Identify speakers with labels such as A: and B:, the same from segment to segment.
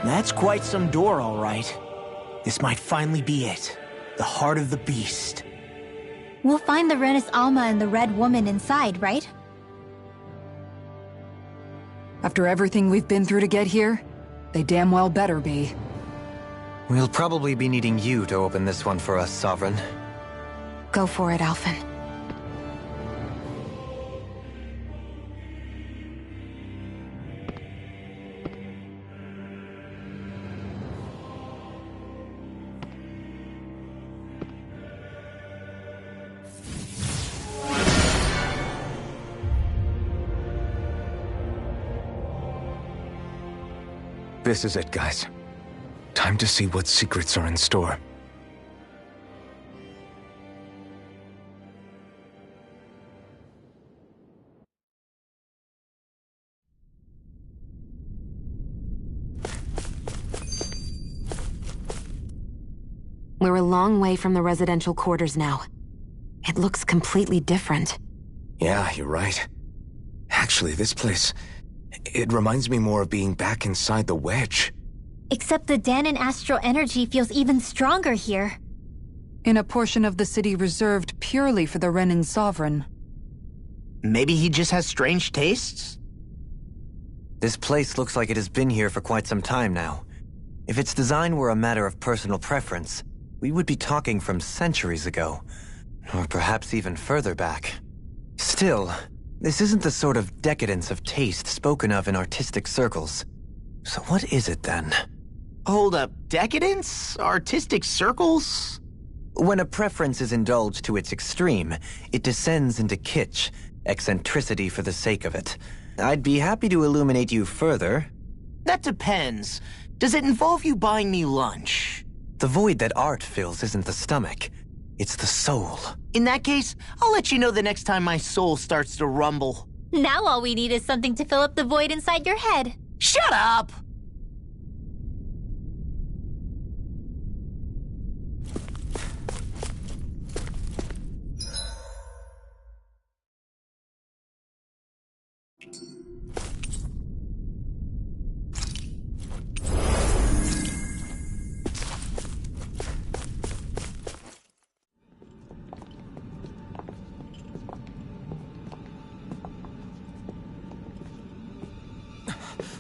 A: That's quite some door, all right. This might finally be it. The heart of the beast.
B: We'll find the Renis Alma and the Red Woman inside, right?
C: After everything we've been through to get here, they damn well better be.
D: We'll probably be needing you to open this one for us, Sovereign.
C: Go for it, Alphen.
E: This is it, guys. Time to see what secrets are in store.
F: We're a long way from the residential quarters now. It looks completely different.
E: Yeah, you're right. Actually, this place... it reminds me more of being back inside the Wedge.
B: Except the Danon astral energy feels even stronger here.
C: In a portion of the city reserved purely for the Renin Sovereign.
A: Maybe he just has strange tastes?
D: This place looks like it has been here for quite some time now. If its design were a matter of personal preference, we would be talking from centuries ago. Or perhaps even further back. Still, this isn't the sort of decadence of taste spoken of in artistic circles. So what is it then?
A: Hold up, decadence? Artistic circles?
D: When a preference is indulged to its extreme, it descends into kitsch, eccentricity for the sake of it. I'd be happy to illuminate you further.
A: That depends. Does it involve you buying me lunch?
D: The void that art fills isn't the stomach. It's the soul.
A: In that case, I'll let you know the next time my soul starts to rumble.
B: Now all we need is something to fill up the void inside your head.
A: Shut up!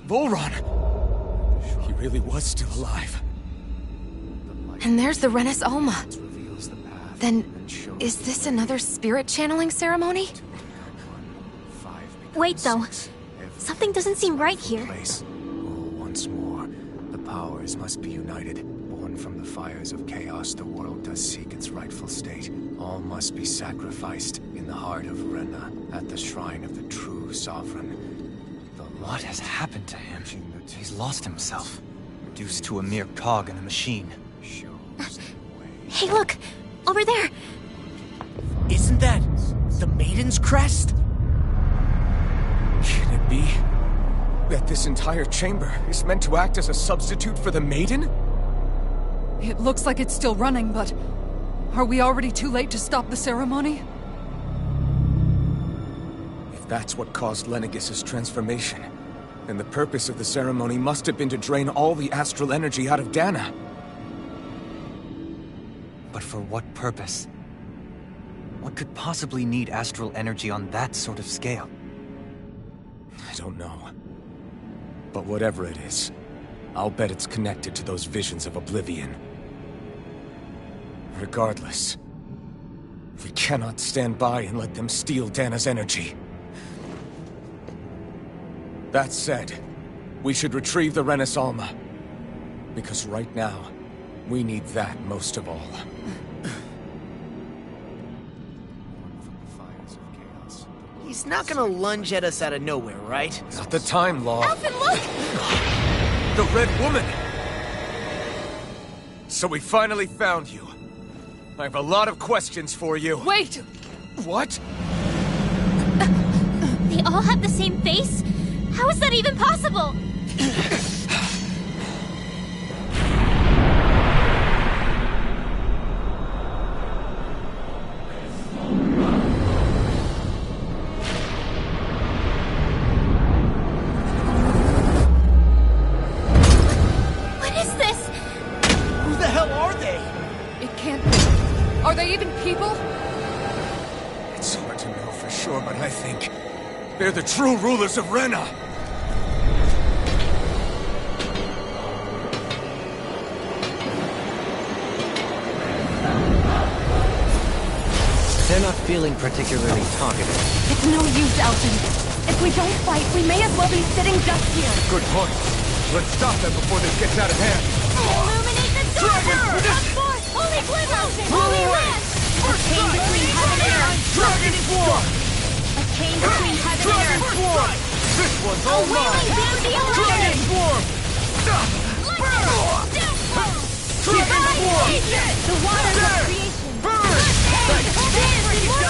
E: Volron! He really was still alive.
F: And there's the Renis Alma. Then, is this another spirit channeling ceremony?
B: Wait, though. Something doesn't seem right here.
G: Once more, the powers must be united. Born from the fires of chaos, the world does seek its rightful state. All must be sacrificed in the heart of Rena, at the shrine of the true sovereign.
D: What has happened to him? He's lost himself, reduced to a mere cog in a machine.
B: Hey, look! Over there!
A: Isn't that the Maiden's crest?
E: Can it be that this entire chamber is meant to act as a substitute for the Maiden?
C: It looks like it's still running, but... are we already too late to stop the ceremony?
E: If that's what caused Lenegis' transformation, then the purpose of the ceremony must have been to drain all the astral energy out of Dana.
D: But for what purpose? What could possibly need astral energy on that sort of scale?
E: I don't know. But whatever it is, I'll bet it's connected to those visions of oblivion. Regardless, we cannot stand by and let them steal Dana's energy. That said, we should retrieve the Renis Alma. Because right now, we need that most of all.
A: He's not gonna lunge at us out of nowhere, right?
E: Not the time, Law.
B: Alphen, look!
E: The Red Woman! So we finally found you. I have a lot of questions for you.
C: Wait!
E: What?
B: They all have the same face? How is that even possible?
C: Are they even people?
E: It's hard to know for sure, but I think they're the true rulers of Rena.
D: They're not feeling particularly talkative.
F: It's no use, Elton. If we don't fight, we may as well be sitting ducks here.
E: Good point. Let's stop them before this gets out of hand.
B: Illuminate the
E: Dragon!
B: darker! Come forth! Holy glimmer! Holy wrath! A chain between heaven and earth!
E: Dragon Swarm!
B: A chain between heaven and
E: Dragon
B: earth!
E: Swarm! This one's
B: A
E: all
B: wailing
E: mine!
B: down the
E: Dragon
B: ocean!
E: Swarm! Dragon Swarm!
B: The waters of creation!
E: Burn!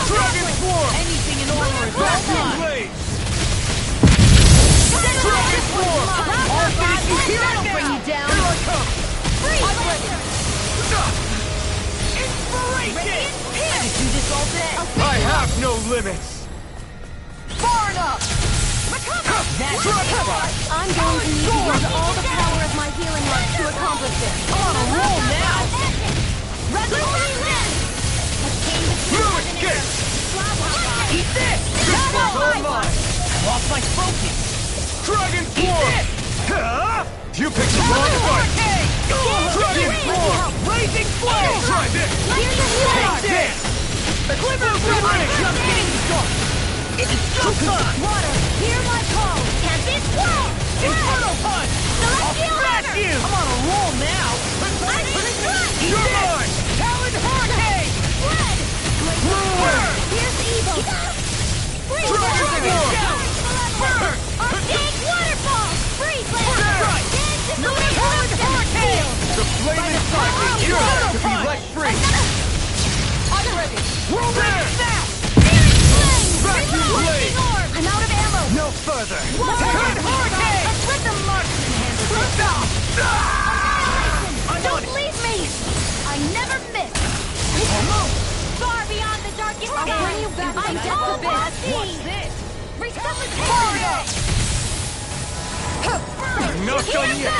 E: Dragon Swarm!
C: Anything in order is all done.
E: Blaze! Dragon Swarm!
C: I'll finish you here
B: That'll
C: and
B: bring
C: now.
B: you down!
E: Here I come!
B: I'm ready!
C: Inspiration! I could do this all day.
E: I have no limits!
C: Far enough! That's
B: I'm going to need to use all the power of my healing arts to accomplish this.
C: I'm on a roll now! Eat this!
E: This one's all mine!
C: Lost my focus!
E: Dragon Swarm! You picked the wrong fight! Dragon Swarm!
C: Blazing flame!
E: Try this!
C: Take this! The glimmer of ring! Just getting started! It's showtime!
B: Water, hear my call! Can't be swallowed!
C: Inferno punch!
B: Celestial
C: Smash
B: hammer!
C: you! I'm on a roll now!
B: I'm in the front!
C: Eat this! Talon hurricane!
B: Red!
C: Burn!
B: Here's evil! Freeze!
E: Dragon Swarm!
B: Burn! Arcade waterfall! Freeze!
C: Right!
B: Dance in the
C: Talon
B: wind!
C: hurricane!
E: The flame inside me yearns to be let free!
C: I'm ready! Whirlwind snap!
E: Vacuum blade!
B: I'm out of ammo!
E: No further!
C: Talon hurricane!
B: Let the marksman handle it! Don't leave me! I never miss! Far beyond the darkest
C: I'll
B: sky!
C: bring you back
B: I'm
C: to that
B: all
C: abyss.
B: bossy!
C: What's this?
B: Resuscitation!
E: I'm not done yet!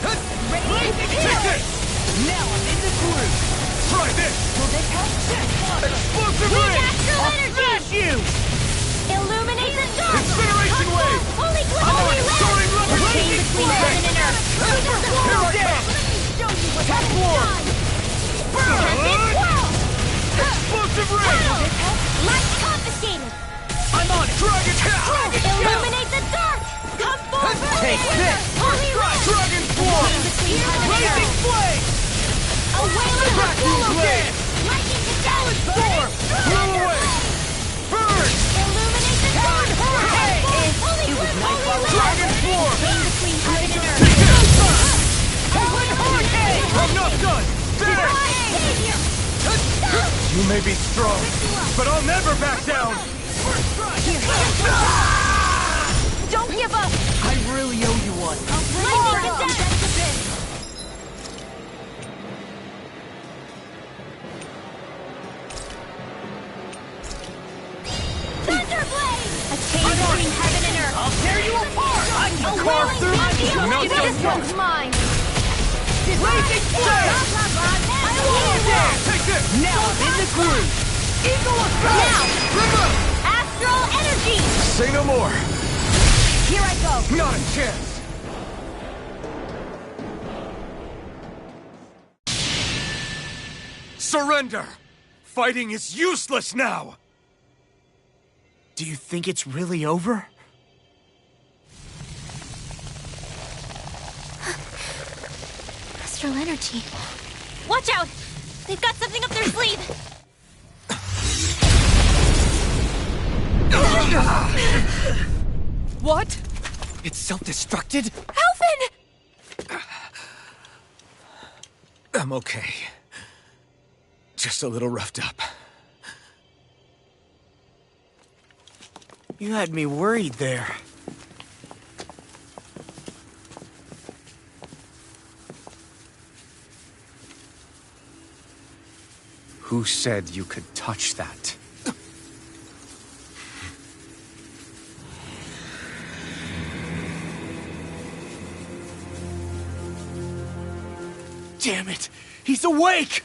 E: Take this!
C: Now I'm in the groove!
E: Try this!
C: Will this help?
E: Explosive
B: Weak
E: ray!
B: astral
C: I'll
B: energy!
C: smash you!
B: Illuminate the dark!
E: Incineration wave!
B: Holy
E: Holy
B: glitter!
E: soaring
B: A
E: level!
B: chain between heaven and earth!
E: Here I come!
B: Show you what
E: Tech war!
B: Well!
E: Explosive ray!
B: Light confiscated!
C: I'm on it!
E: Dragon!
B: Illuminate the dark! Come forth!
E: Take this!
B: Holy wrath!
E: Dragon Swarm!
B: Between heaven and
C: Blazing
B: earth!
C: flame!
B: A wailing
E: Vacuum blade!
B: Lightning to death!
E: Storm! Blow away! Burn!
B: Illuminate the dark!
C: Hey!
B: Holy
C: It was
B: wrath!
C: nice
B: Holy
E: Dragon
B: wrath!
E: Swarm!
B: Chain between heaven and earth!
E: Take this!
C: Talon hurricane!
E: I'm not done! There!
B: Savior!
E: You may be strong, but I'll never back down!
B: Don't give up!
C: I really owe you one.
B: Lightning to death! Thunderblade! A chain between heaven and earth!
C: I'll tear you apart! I
B: A
C: can
E: carve
B: wailing
E: through
B: vacuum!
E: no
B: This
E: done
B: one's mine!
C: Blazing flame!
B: I will that!
E: Take this!
C: Now I'm in the groove! Eagle effect!
B: Now! Astral energy!
E: Say no more!
B: Here I go!
E: Not a chance! Surrender! Fighting is useless now!
A: Do you think it's really over?
B: Astral energy. Watch out! They've got something up their sleeve!
C: What?
A: It's self-destructed?
B: Alvin!
E: I'm okay. Just a little roughed up.
A: You had me worried there.
G: Who said you could touch that?
A: Damn it! He's awake!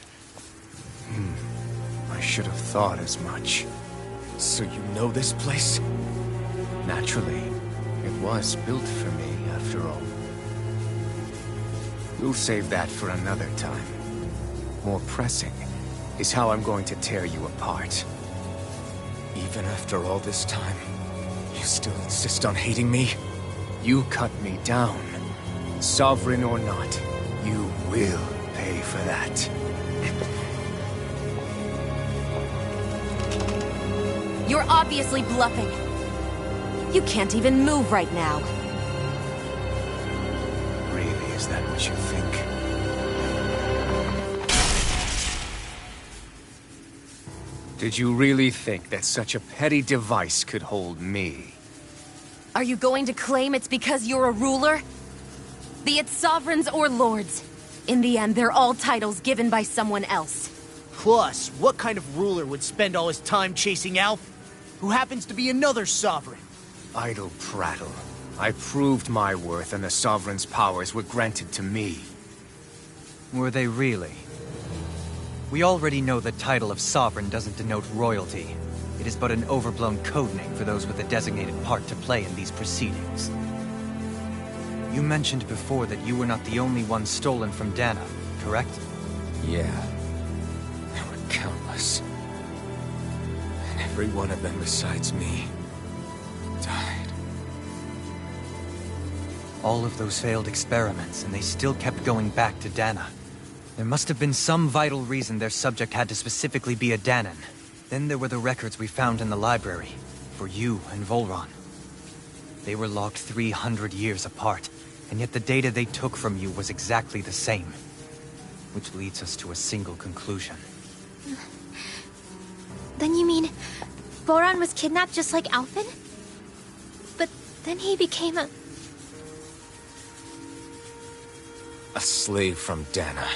G: should have thought as much.
E: So you know this place?
G: Naturally, it was built for me, after all. We'll save that for another time. More pressing is how I'm going to tear you apart.
E: Even after all this time, you still insist on hating me?
G: You cut me down. Sovereign or not, you will pay for that.
B: You're obviously bluffing. You can't even move right now.
G: Really, is that what you think? Did you really think that such a petty device could hold me?
B: Are you going to claim it's because you're a ruler? Be it sovereigns or lords. In the end, they're all titles given by someone else.
H: Plus, what kind of ruler would spend all his time chasing Alf, who happens to be another sovereign?
G: Idle prattle. I proved my worth and the Sovereign's powers were granted to me.
D: Were they really? We already know the title of Sovereign doesn't denote royalty. It is but an overblown codename for those with a designated part to play in these proceedings. You mentioned before that you were not the only one stolen from Dana, correct?
E: Yeah. There were countless. And every one of them besides me died.
D: All of those failed experiments, and they still kept going back to Dana. There must have been some vital reason their subject had to specifically be a Danan. Then there were the records we found in the library, for you and Volron. They were locked 300 years apart, and yet the data they took from you was exactly the same. Which leads us to a single conclusion.
I: Then you mean Voron was kidnapped just like Alphen? But then he became a
E: slave from Dana.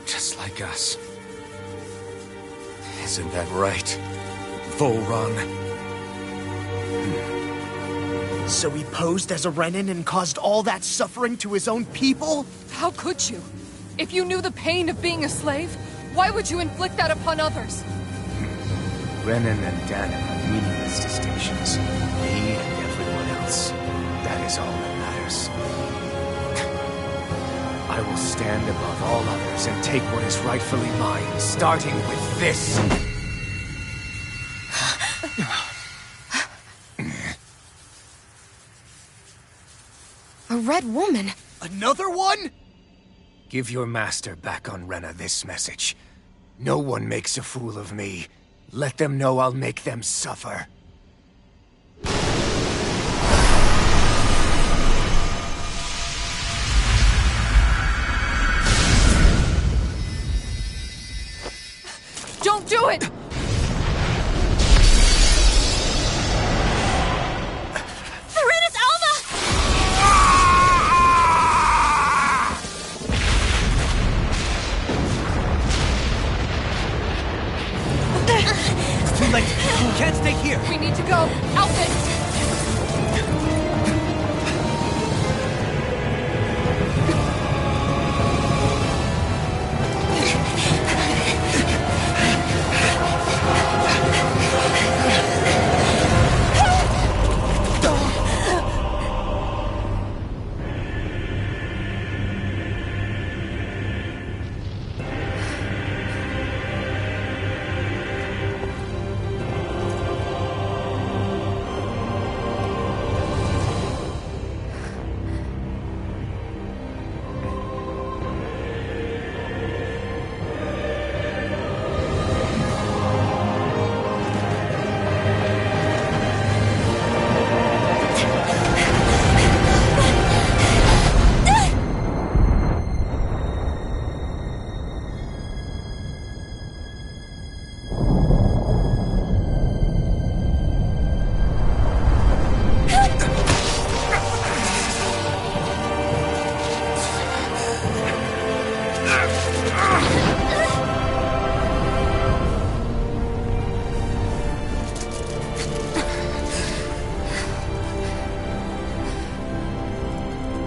E: Just like us. Isn't that right, Volron?
H: So he posed as a Renin and caused all that suffering to his own people?
C: How could you? If you knew the pain of being a slave, why would you inflict that upon others?
G: Renin and Dana are meaningless distinctions. Me and everyone else. That is all that matters. I will stand above all others and take what is rightfully mine, starting with this.
F: A red woman?
H: Another one?
G: Give your master back on Renna this message. No one makes a fool of me. Let them know I'll make them suffer.
C: Don't do it!
B: Serenus Alma!
D: It's too late! You can't stay here!
C: We need to go! Outfit!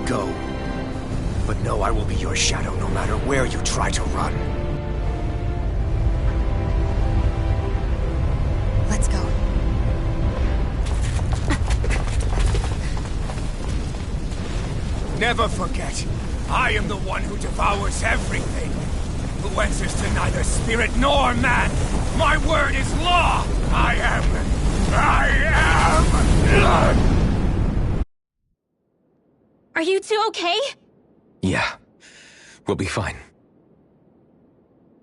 G: Go. But know I will be your shadow no matter where you try to run. Never forget, I am the one who devours everything. Who answers to neither spirit nor man. My word is law! I am...
I: Are you two okay?
E: Yeah. We'll be fine.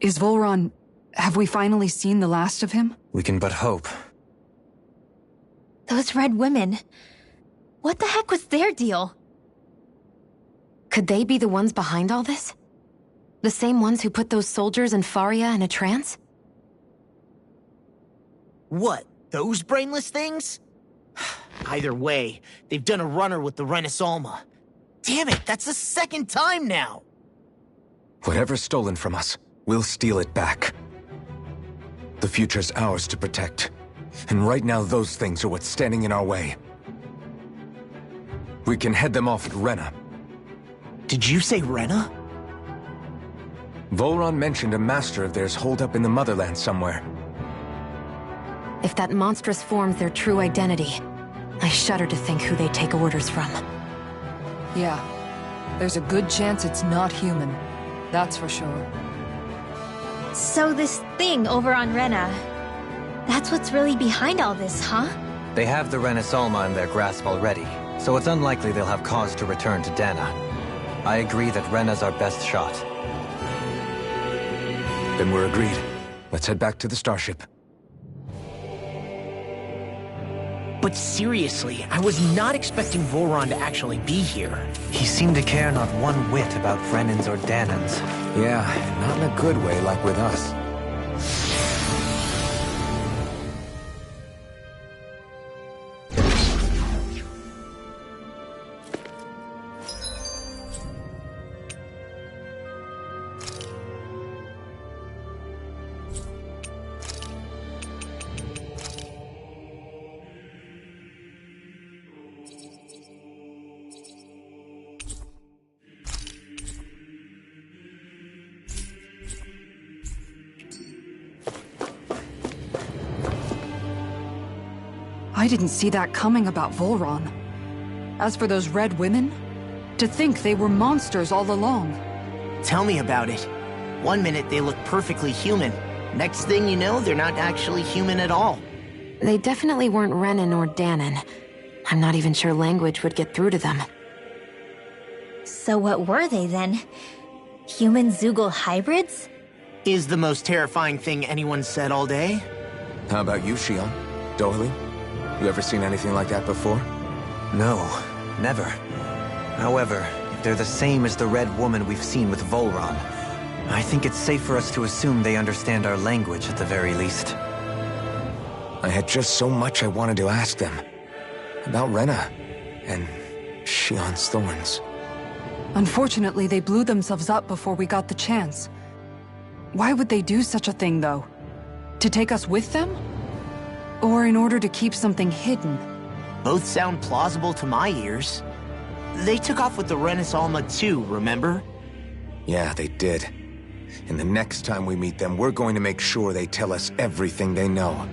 C: Is Volron... have we finally seen the last of him?
D: We can but hope.
I: Those red women. What the heck was their deal?
F: Could they be the ones behind all this? The same ones who put those soldiers in Faria in a trance?
H: What? Those brainless things? Either way, they've done a runner with the Renaissance. Damn it, that's the second time now!
E: Whatever's stolen from us, we'll steal it back. The future's ours to protect. And right now those things are what's standing in our way. We can head them off at Rena.
H: Did you say Rena?
E: Volron mentioned a master of theirs holed up in the motherland somewhere.
F: If that monstrous form's their true identity, I shudder to think who they take orders from.
C: Yeah. There's a good chance it's not human. That's for sure.
I: So this thing over on Rena, that's what's really behind all this, huh?
D: They have the Renaissance in their grasp already, so it's unlikely they'll have cause to return to Dana. I agree that Rena's our best shot.
E: Then we're agreed. Let's head back to the starship.
H: But seriously, I was not expecting Volron to actually be here.
D: He seemed to care not one whit about Brennans or Danans.
E: Yeah, not in a good way like with us.
C: I didn't see that coming about Volron. As for those red women, to think they were monsters all along.
H: Tell me about it. One minute they look perfectly human. Next thing you know, they're not actually human at all.
F: They definitely weren't Renan or Danan. I'm not even sure language would get through to them.
I: So what were they then? Human Zoogle hybrids?
H: Is the most terrifying thing anyone said all day.
E: How about you, Shion? Dohalie? You ever seen anything like that before?
D: No, never. However, if they're the same as the red woman we've seen with Volron, I think it's safe for us to assume they understand our language at the very least.
E: I had just so much I wanted to ask them. About Rena, and Shion's thorns.
C: Unfortunately, they blew themselves up before we got the chance. Why would they do such a thing, though? To take us with them? Or in order to keep something hidden?
H: Both sound plausible to my ears. They took off with the Renaissance too, remember?
E: Yeah, they did. And the next time we meet them, we're going to make sure they tell us everything they know.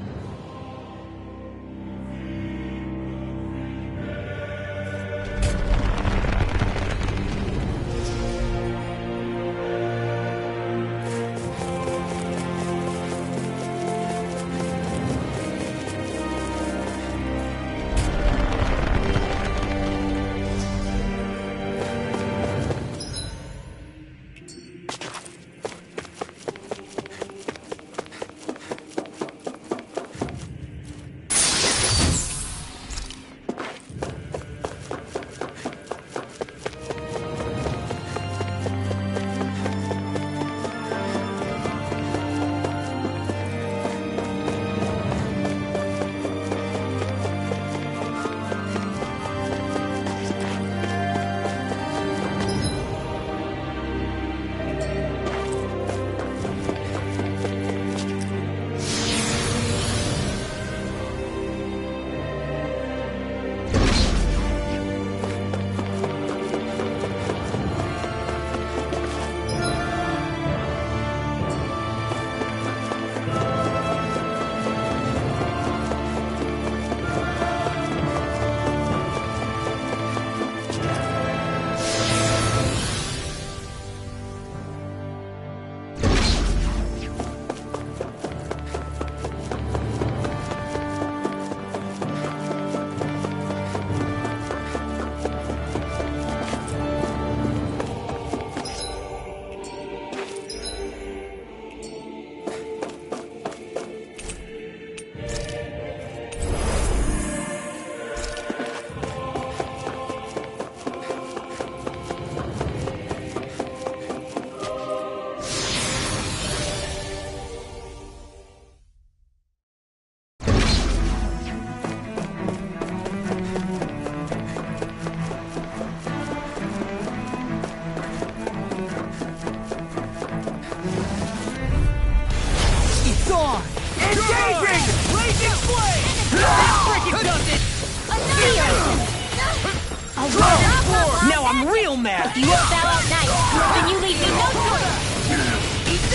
H: real mad!
B: You won't bow out nice, then you leave me no choice!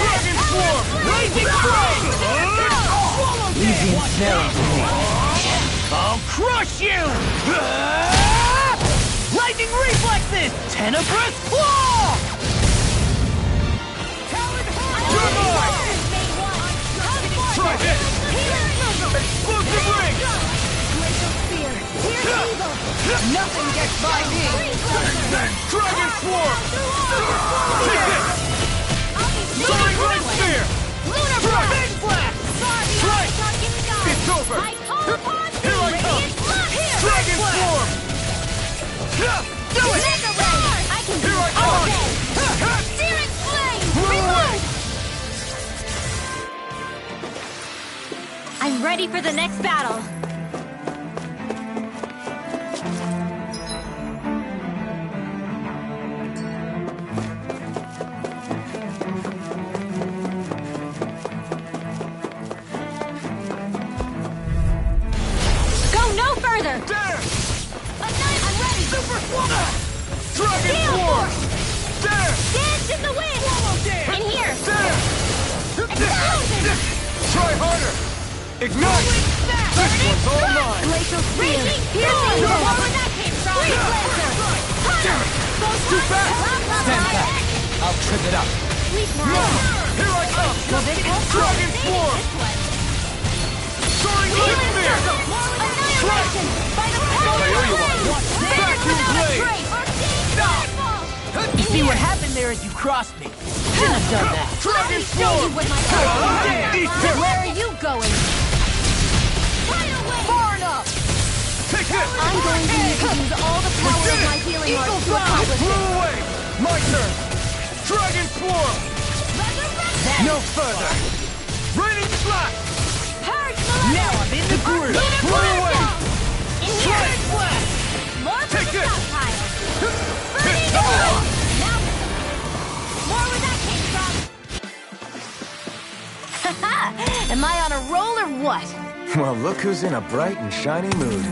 H: Dragon Form! Blazing Flame! Easy ensnaring for me. I'll crush you! Lightning Reflexes! Tenebrous Claw! Try this! Explosive Ring!
C: Nothing gets by me!
H: Dragon Swarm! Take this! Soaring Light Spear! Big Blast! Strike! It's over! Here I come! Dragon Swarm! Do it! Here I come!
B: Searing Flame! I'm ready for the next battle. Go no further!
H: There!
B: I'm ready!
H: Super Swallow! Dragon Swarm! There!
B: Dance in the wind! In here!
H: There!
B: Explosion!
H: Try harder! Ignite! This one's all mine!
B: Glacial Spear! Piercing! Where that came from! Freeze Lancer!
H: Too fast!
B: Stand back!
H: I'll trip it up.
B: Sleep now!
H: Here I come! Dragon Swarm! Soaring Light Spear!
B: Annihilation! By the power of the flame!
H: Vacuum Blade!
B: Stop!
H: You see what happened there as you crossed me. Shouldn't have done that.
B: Show
H: Dragon
B: you
H: Swarm!
B: what my power can do!
H: Easter!
B: Where are you going? Far enough!
H: Take this!
B: I'm going to need to use all the power of my healing arts to accomplish
H: Blew
B: it.
H: away! My turn! Dragon Swarm! No further! Raining Slash!
B: Purge
H: Now I'm in the groove! Blew away!
B: In here!
H: Giant Blast!
B: More for
H: Take
B: the
H: this!
B: stockpile! Burning away! Now, more where that came from! Haha! Am I on a roll or what?
E: Well, look who's in a bright and shiny mood.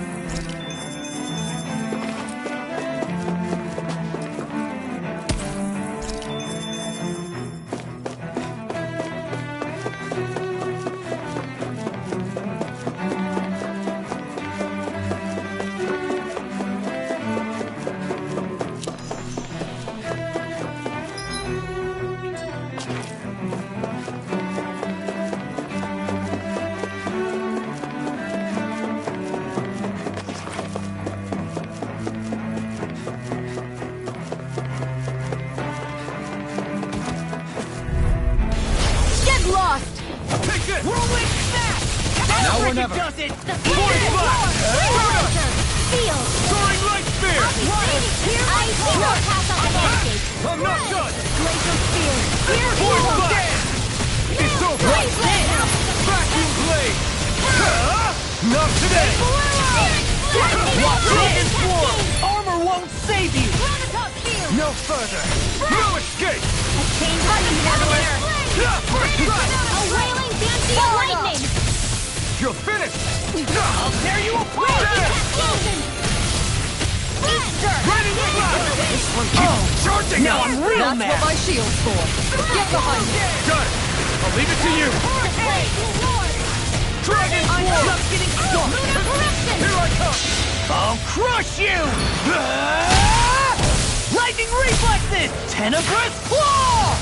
B: Lost!
H: Take it!
B: Whirlwind Smash!
H: Now or never!
B: Does it! The
H: Force Blast!
B: Steel!
H: Soaring Light Spear!
B: I see no pass on the landscape!
H: I'm not done!
B: Glacial Spear! Spear
H: Force
B: Evil!
H: Blast! It's over!
B: Freeze Lancer!
H: Vacuum Blade! Not today! Dragon Swarm! Armor won't save you!
B: Gravitop Field!
H: No further! No escape!
B: A chain lightning navigator!
H: First strike!
B: A wailing fancy of lightning!
H: You're finished! I'll tear you apart!
B: Explosion!
H: Raining Slash! This one keeps charging! Now I'm real
C: That's
H: mad!
C: what my shield's for. Get behind me.
H: Got it! I'll leave it to you! Dragon
B: I'm
H: Swarm!
B: just getting stuck! Lunar Corruption!
H: Here I come! I'll crush you! Lightning Reflexes! Tenebrous Claw!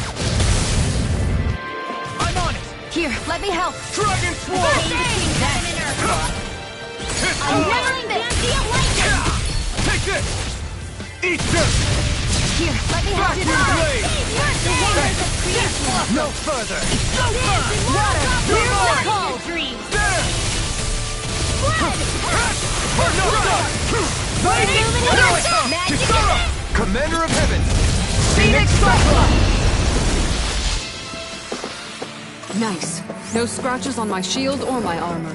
H: I'm on it!
F: Here, let me help.
H: Dragon Swarm!
B: Between heaven and earth!
H: Hit
B: I'm wearing fancy of lightning!
H: Take this! Easter!
F: Here, let me help.
H: Vacuum Blade!
B: The waters of creation!
H: No further!
B: Water! Call dreams!
H: There!
B: Blood!
H: I'm not done! Lightning!
B: Illumination! Magic
H: Kisara!
B: attack!
H: Commander of Heaven!
C: Phoenix Cyclone! Nice. No scratches on my shield or my armor.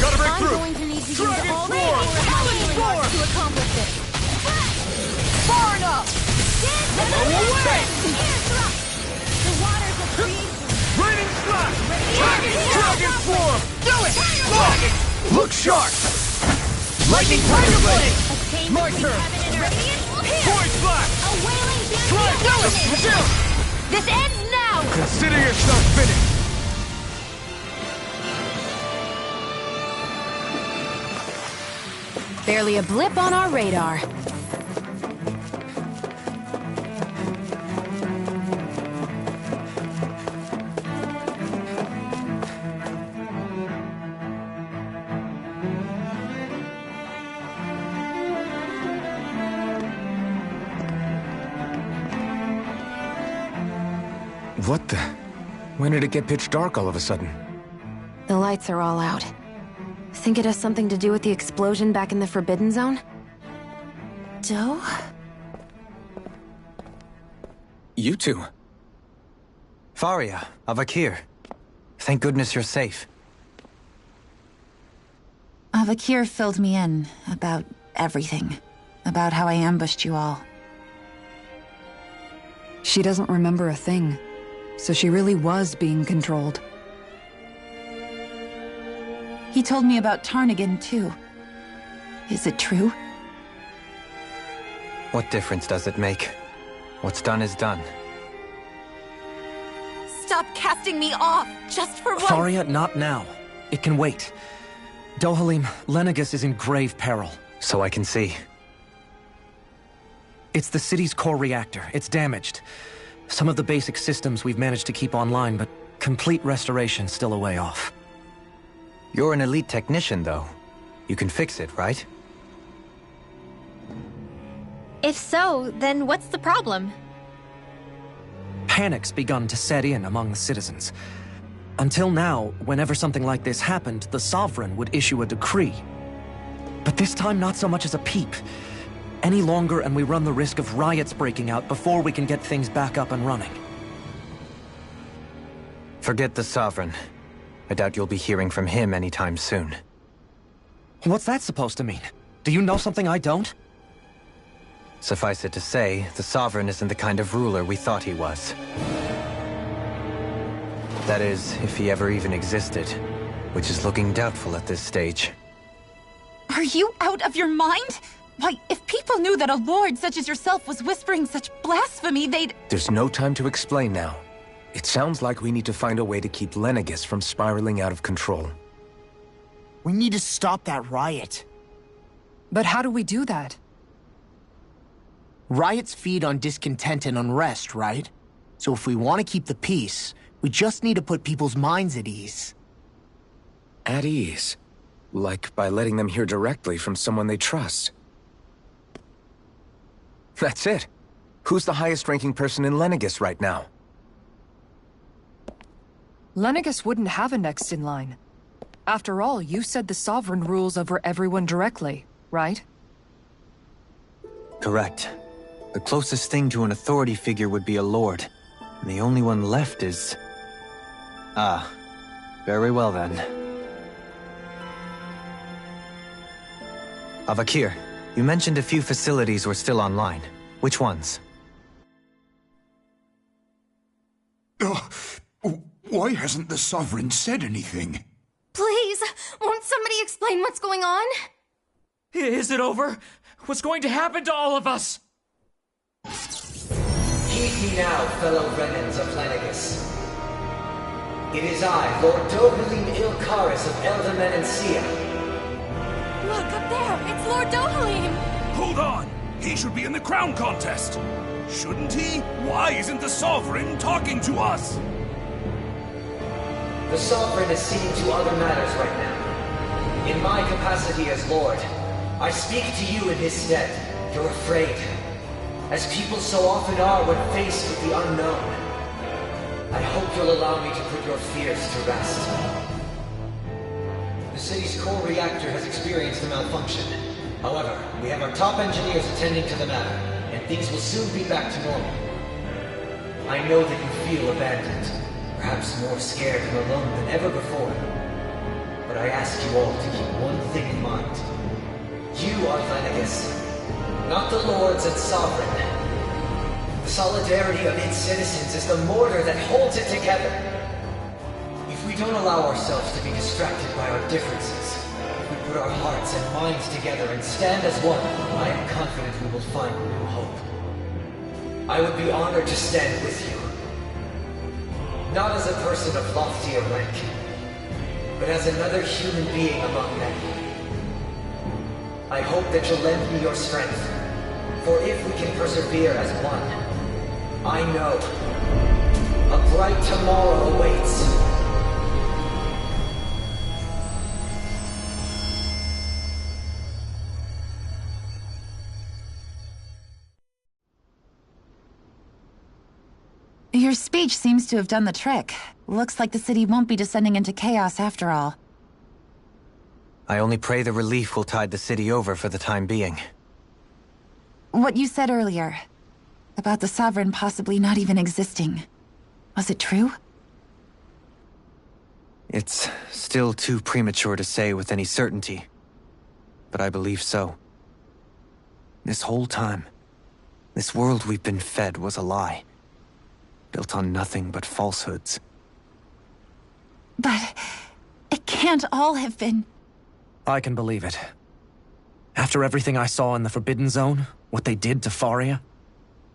H: Gotta break
B: I'm
H: through!
B: going to need to use
H: Dragon
B: all the
H: Swarm!
B: power of my healing
H: Swarm!
B: arts to accomplish this.
C: Far enough!
B: The waters of creation!
H: Raining Slash! Dragon Swarm! Do it! Look sharp!
B: Lightning Tiger Blade! My turn!
G: Void Blast!
B: A wailing
G: Strike!
B: This ends now!
G: Consider yourself finished!
F: Barely a blip on our radar.
E: What the? When did it get pitch dark all of a sudden?
F: The lights are all out. Think it has something to do with the explosion back in the Forbidden Zone?
B: Doe?
E: You two.
D: Faria, Avakir. Thank goodness you're safe.
J: Avakir filled me in about everything. About how I ambushed you all.
C: She doesn't remember a thing, so she really was being controlled.
J: He told me about Tarnigan, too. Is it true?
D: What difference does it make? What's done is done.
J: Stop casting me off, just for once!
A: Faria, not now. It can wait. Dohalim, Lenegus is in grave peril.
D: So I can see.
A: It's the city's core reactor. It's damaged. Some of the basic systems we've managed to keep online, but complete restoration's still a way off.
D: You're an elite technician, though. You can fix it, right?
I: If so, then what's the problem?
A: Panic's begun to set in among the citizens. Until now, whenever something like this happened, the Sovereign would issue a decree. But this time, not so much as a peep. Any longer, and we run the risk of riots breaking out before we can get things back up and running.
D: Forget the Sovereign. I doubt you'll be hearing from him anytime soon.
A: What's that supposed to mean? Do you know something I don't?
D: Suffice it to say, the Sovereign isn't the kind of ruler we thought he was. That is, if he ever even existed, which is looking doubtful at this stage.
J: Are you out of your mind? Why, if people knew that a lord such as yourself was whispering such blasphemy, they'd...
E: There's no time to explain now. It sounds like we need to find a way to keep Lenegus from spiraling out of control.
H: We need to stop that riot.
C: But how do we do that?
H: Riots feed on discontent and unrest, right? So if we want to keep the peace, we just need to put people's minds at ease.
E: At ease? Like by letting them hear directly from someone they trust. That's it. Who's the highest-ranking person in Lenegus right now?
C: Lenegus wouldn't have a next in line. After all, you said the Sovereign rules over everyone directly, right?
D: Correct. The closest thing to an authority figure would be a lord. And the only one left is... Ah. Very well then. Avakir, you mentioned a few facilities were still online. Which ones?
K: Why hasn't the Sovereign said anything?
F: Please, won't somebody explain what's going on?
L: Is it over? What's going to happen to all of us?
M: Heed me now, fellow remnants of Lenegus. It is I, Lord Dohalim Ilkaris of Eldaman and Sia.
B: Look, up there! It's Lord Dohalim!
K: Hold on! He should be in the crown contest! Shouldn't he? Why isn't the Sovereign talking to us?
M: The Sovereign is seeing to other matters right now. In my capacity as Lord, I speak to you in his stead. You're afraid, as people so often are when faced with the unknown. I hope you'll allow me to put your fears to rest. The city's core reactor has experienced a malfunction. However, we have our top engineers attending to the matter, and things will soon be back to normal. I know that you feel abandoned. Perhaps more scared and alone than ever before. But I ask you all to keep one thing in mind. You are Lenegus, not the Lords and Sovereign. The solidarity of its citizens is the mortar that holds it together. If we don't allow ourselves to be distracted by our differences, if we put our hearts and minds together and stand as one, I am confident we will find new hope. I would be honored to stand with you. Not as a person of loftier rank, but as another human being among many. I hope that you'll lend me your strength, for if we can persevere as one, I know a bright tomorrow awaits.
J: Your speech seems to have done the trick. Looks like the city won't be descending into chaos after all.
D: I only pray the relief will tide the city over for the time being.
J: What you said earlier, about the Sovereign possibly not even existing, was it true?
D: It's still too premature to say with any certainty, but I believe so. This whole time, this world we've been fed was a lie, built on nothing but falsehoods.
J: But it can't all have been...
A: I can believe it. After everything I saw in the Forbidden Zone, what they did to Faria,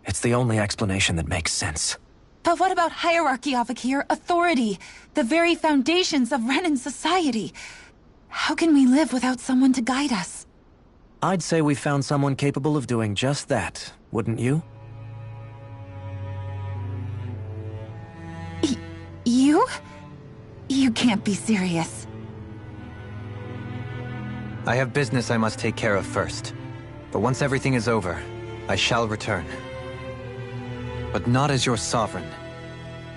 A: it's the only explanation that makes sense.
J: But what about hierarchy, Avakir? Authority? The very foundations of Renan society? How can we live without someone to guide us?
A: I'd say we found someone capable of doing just that, wouldn't you?
J: You? You can't be serious.
D: I have business I must take care of first. But once everything is over, I shall return. But not as your sovereign,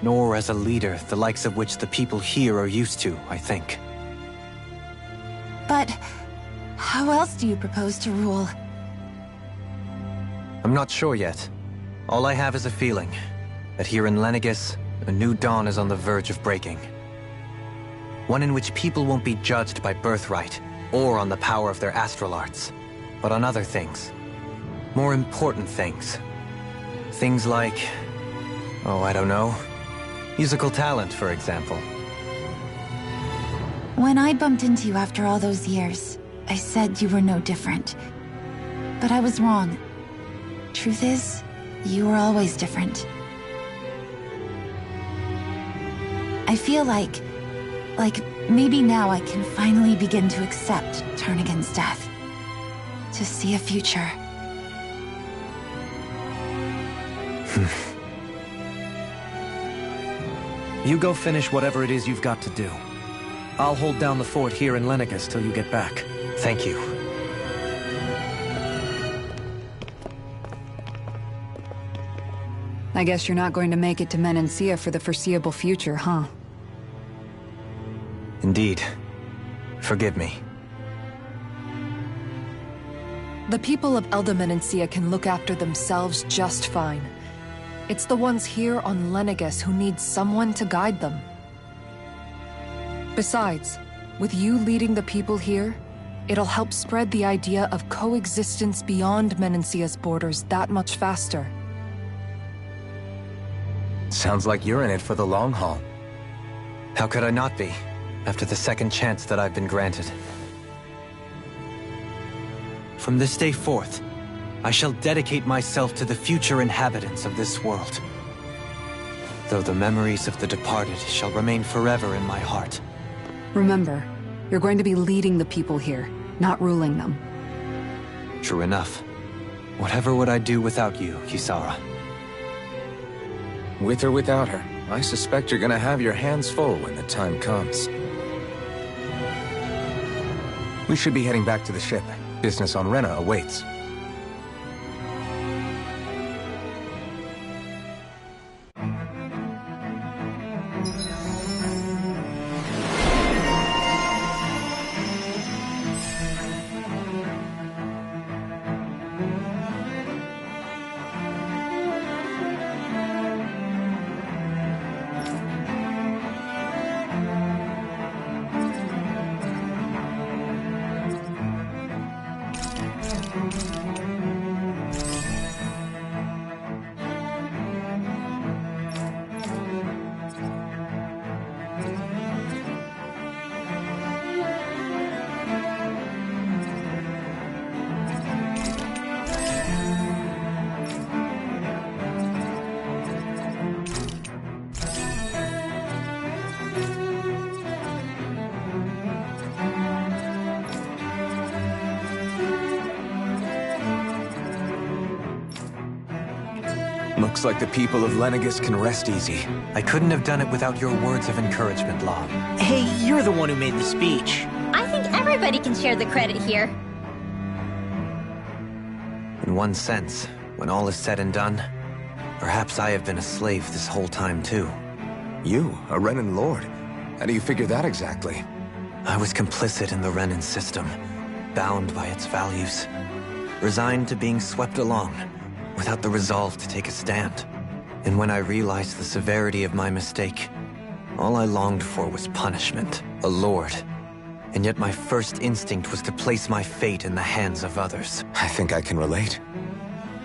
D: nor as a leader the likes of which the people here are used to, I think.
J: But how else do you propose to rule?
D: I'm not sure yet. All I have is a feeling that here in Lenegis, a new dawn is on the verge of breaking. One in which people won't be judged by birthright or on the power of their astral arts, but on other things. More important things. Things like, oh, I don't know, musical talent, for example.
J: When I bumped into you after all those years, I said you were no different. But I was wrong. Truth is, you were always different. I feel like maybe now I can finally begin to accept Turnagain's death. To see a future.
A: You go finish whatever it is you've got to do. I'll hold down the fort here in Lenegis till you get back.
D: Thank you.
C: I guess you're not going to make it to Menancia for the foreseeable future, huh?
D: Indeed. Forgive me.
N: The people of Elda Menancia can look after themselves just fine. It's the ones here on Lenegis who need someone to guide them. Besides, with you leading the people here, it'll help spread the idea of coexistence beyond Menancia's borders that much faster.
E: Sounds like you're in it for the long haul.
D: How could I not be, after the second chance that I've been granted? From this day forth, I shall dedicate myself to the future inhabitants of this world. Though the memories of the departed shall remain forever in my heart.
C: Remember, you're going to be leading the people here, not ruling them.
D: True enough. Whatever would I do without you, Kisara?
E: With or without her, I suspect you're gonna have your hands full when the time comes. We should be heading back to the ship. Business on Rena awaits. Looks like the people of Lenegis can rest easy.
D: I couldn't have done it without your words of encouragement, Law.
H: Hey, you're the one who made the speech.
I: I think everybody can share the credit here.
D: In one sense, when all is said and done, perhaps I have been a slave this whole time too.
E: You, a Renan Lord? How do you figure that exactly?
D: I was complicit in the Renan system, bound by its values, resigned to being swept along, without the resolve to take a stand. And when I realized the severity of my mistake, all I longed for was punishment, a lord. And yet my first instinct was to place my fate in the hands of others.
E: I think I can relate.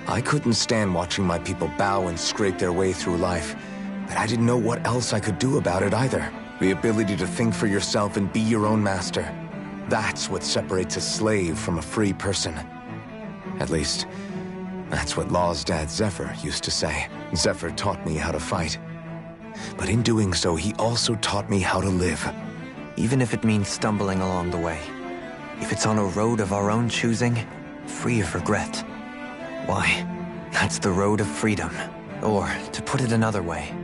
E: I couldn't stand watching my people bow and scrape their way through life, but I didn't know what else I could do about it either. The ability to think for yourself and be your own master. That's what separates a slave from a free person. At least, that's what Law's dad Zephyr used to say. Zephyr taught me how to fight. But in doing so, he also taught me how to live.
D: Even if it means stumbling along the way. If it's on a road of our own choosing, free of regret. Why, that's the road of freedom. Or, to put it another way,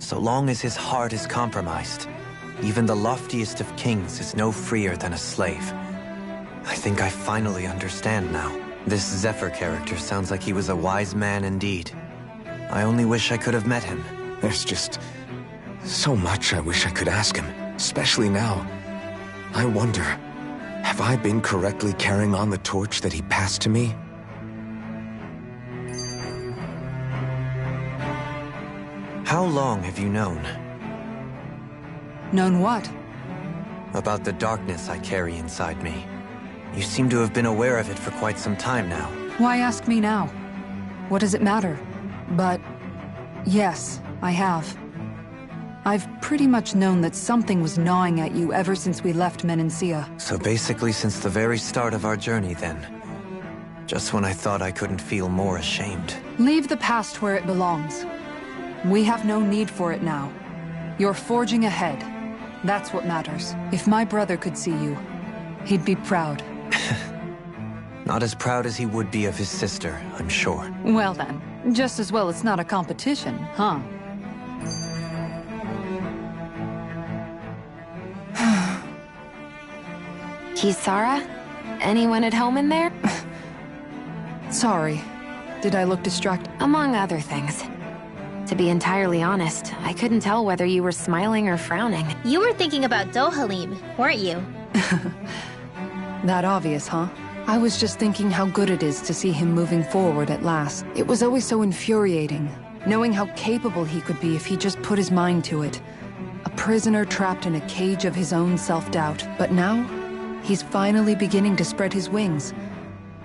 D: so long as his heart is compromised, even the loftiest of kings is no freer than a slave. I think I finally understand now. This Zephyr character sounds like he was a wise man indeed. I only wish I could have met him.
E: There's just so much I wish I could ask him, especially now. I wonder, have I been correctly carrying on the torch that he passed to me?
D: How long have you known?
C: Known what?
D: About the darkness I carry inside me. You seem to have been aware of it for quite some time now.
C: Why ask me now? What does it matter? But yes, I have. I've pretty much known that something was gnawing at you ever since we left Menancia.
D: So basically since the very start of our journey then. Just when I thought I couldn't feel more ashamed.
C: Leave the past where it belongs. We have no need for it now. You're forging ahead. That's what matters. If my brother could see you, he'd be proud.
D: Not as proud as he would be of his sister, I'm sure.
C: Well then, just as well it's not a competition, huh?
F: Kisara? Anyone at home in there?
C: Sorry. Did I look distracted?
F: Among other things. To be entirely honest, I couldn't tell whether you were smiling or frowning.
I: You were thinking about Dohalim, weren't you?
C: That obvious, huh? I was just thinking how good it is to see him moving forward at last. It was always so infuriating, knowing how capable he could be if he just put his mind to it. A prisoner trapped in a cage of his own self-doubt. But now, he's finally beginning to spread his wings.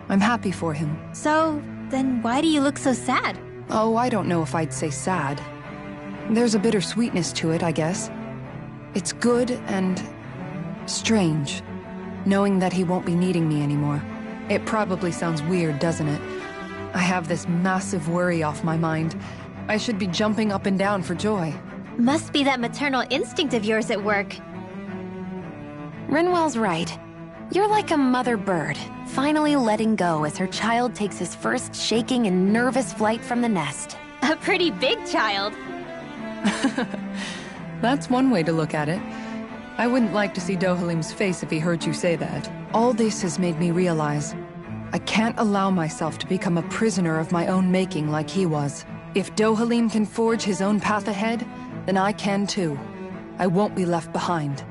C: I'm happy for him.
I: So, then why do you look so sad?
C: Oh, I don't know if I'd say sad. There's a bittersweetness to it, I guess. It's good and strange, knowing that he won't be needing me anymore. It probably sounds weird, doesn't it? I have this massive worry off my mind. I should be jumping up and down for joy.
I: Must be that maternal instinct of yours at work.
F: Rinwell's right. You're like a mother bird, finally letting go as her child takes his first shaking and nervous flight from the nest.
I: A pretty big child.
C: That's one way to look at it. I wouldn't like to see Dohalim's face if he heard you say that. All this has made me realize I can't allow myself to become a prisoner of my own making like he was. If Dohalim can forge his own path ahead, then I can too. I won't be left behind.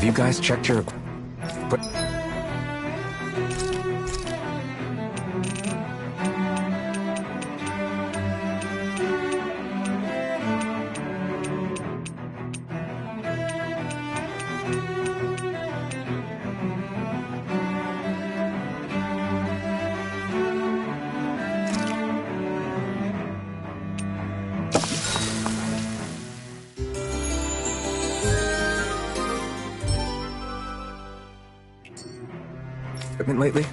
E: Have you guys checked your... But... equipment lately?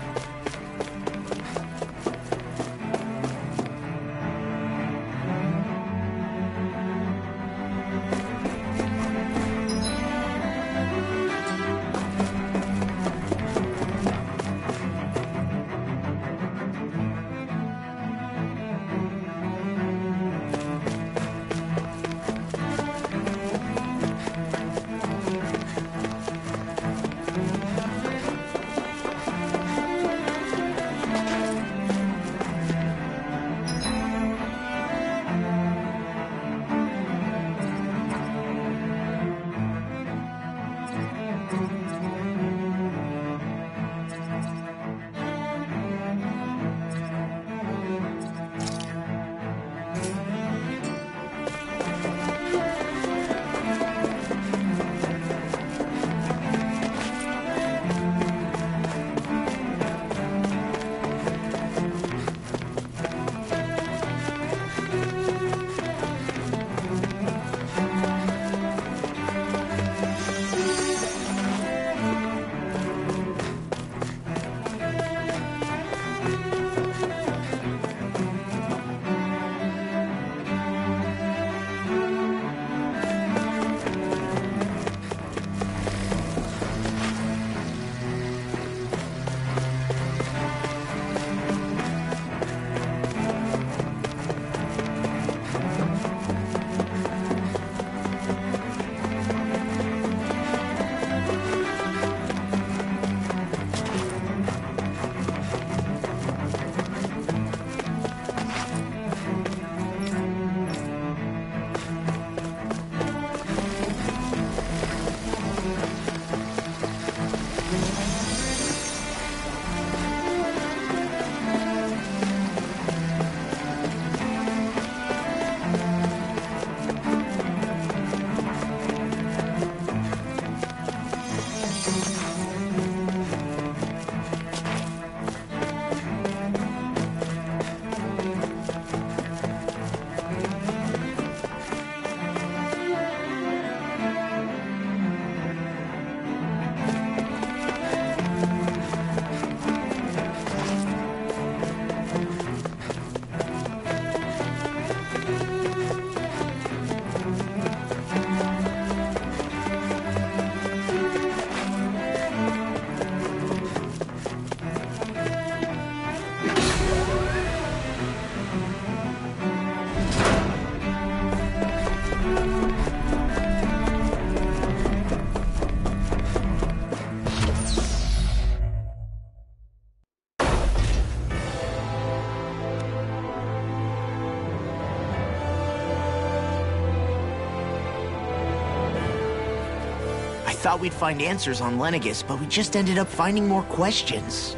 H: Thought we'd find answers on Lenegis, but we just ended up finding more questions.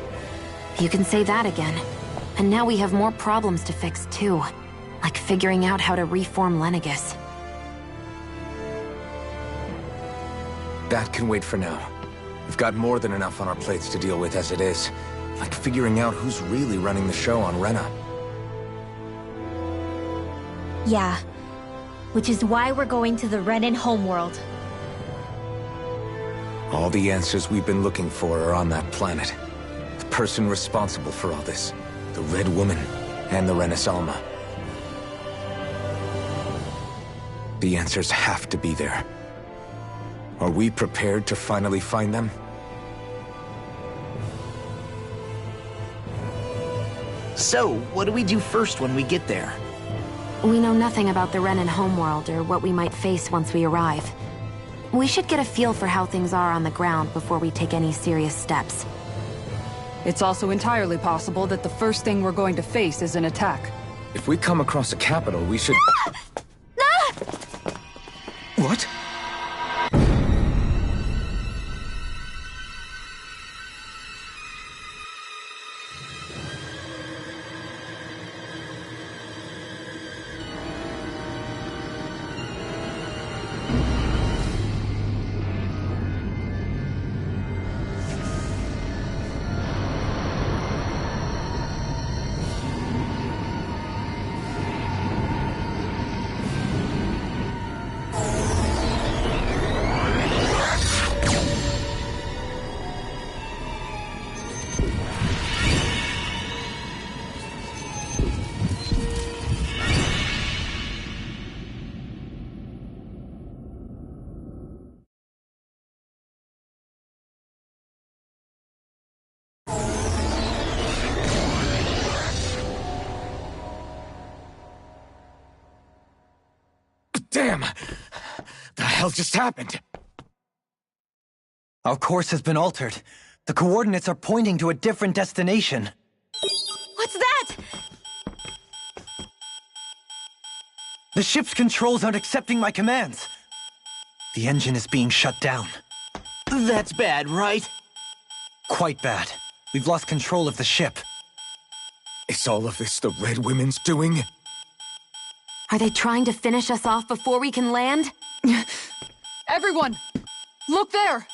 F: You can say that again. And now we have more problems to fix, too. Like figuring out how to reform Lenegis.
E: That can wait for now. We've got more than enough on our plates to deal with as it is. Like figuring out who's really running the show on Rena.
I: Yeah. Which is why we're going to the Renan homeworld.
E: All the answers we've been looking for are on that planet. The person responsible for all this. The Red Woman and the Renaissance. The answers have to be there. Are we prepared to finally find them?
H: So, what do we do first when we get there?
F: We know nothing about the Renan homeworld or what we might face once we arrive. We should get a feel for how things are on the ground before we take any serious steps.
C: It's also entirely possible that the first thing we're going to face is an attack.
E: If we come across a capital, we should... What? Damn! The hell just happened?
D: Our course has been altered. The coordinates are pointing to a different destination.
B: What's that?
D: The ship's controls aren't accepting my commands. The engine is being shut down.
H: That's bad, right?
D: Quite bad. We've lost control of the ship.
E: Is all of this the Red Women's doing?
F: Are they trying to finish us off before we can land?
C: Everyone! Look there!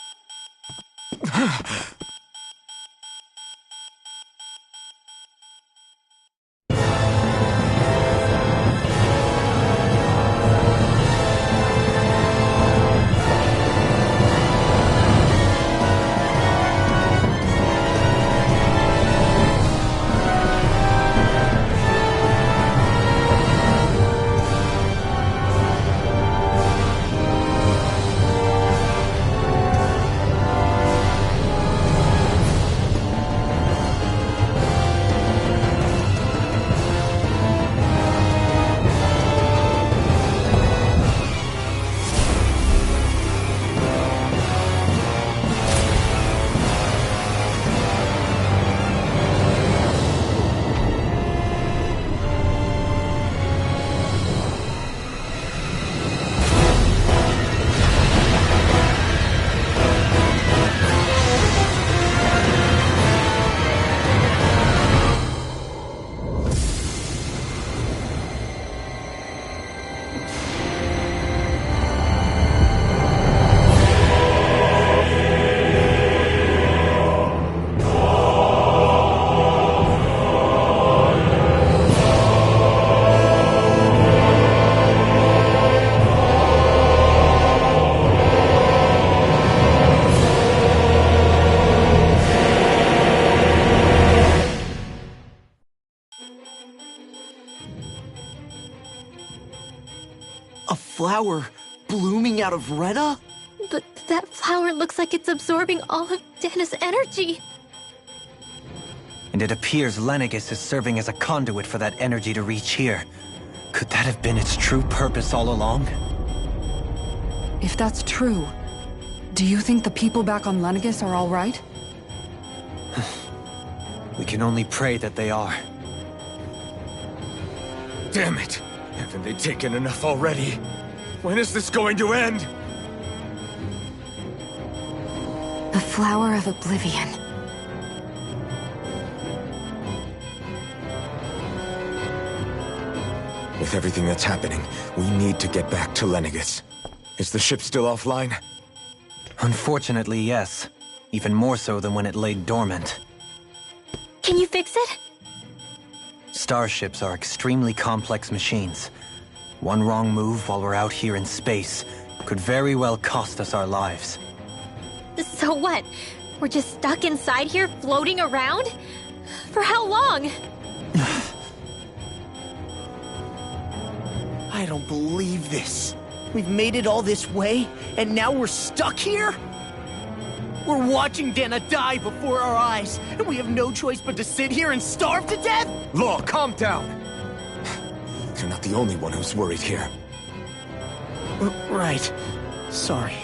H: A flower blooming out of Rena?
I: But that flower looks like it's absorbing all of Dana's energy.
D: And it appears Lenegis is serving as a conduit for that energy to reach here. Could that have been its true purpose all along?
C: If that's true, do you think the people back on Lenegis are all right?
D: We can only pray that they are.
E: Damn it! Haven't they taken enough already? When is this going to end?
F: The Flower of Oblivion.
E: With everything that's happening, we need to get back to Lenegis. Is the ship still offline?
D: Unfortunately, yes. Even more so than when it lay dormant.
I: Can you fix it?
D: Starships are extremely complex machines. One wrong move while we're out here in space could very well cost us our lives.
I: So what? We're just stuck inside here, floating around? For how long?
H: I don't believe this. We've made it all this way, and now we're stuck here? We're watching Dana die before our eyes, and we have no choice but to sit here and starve to death?
E: Law, calm down! You're not the only one who's worried here.
H: Right. Sorry.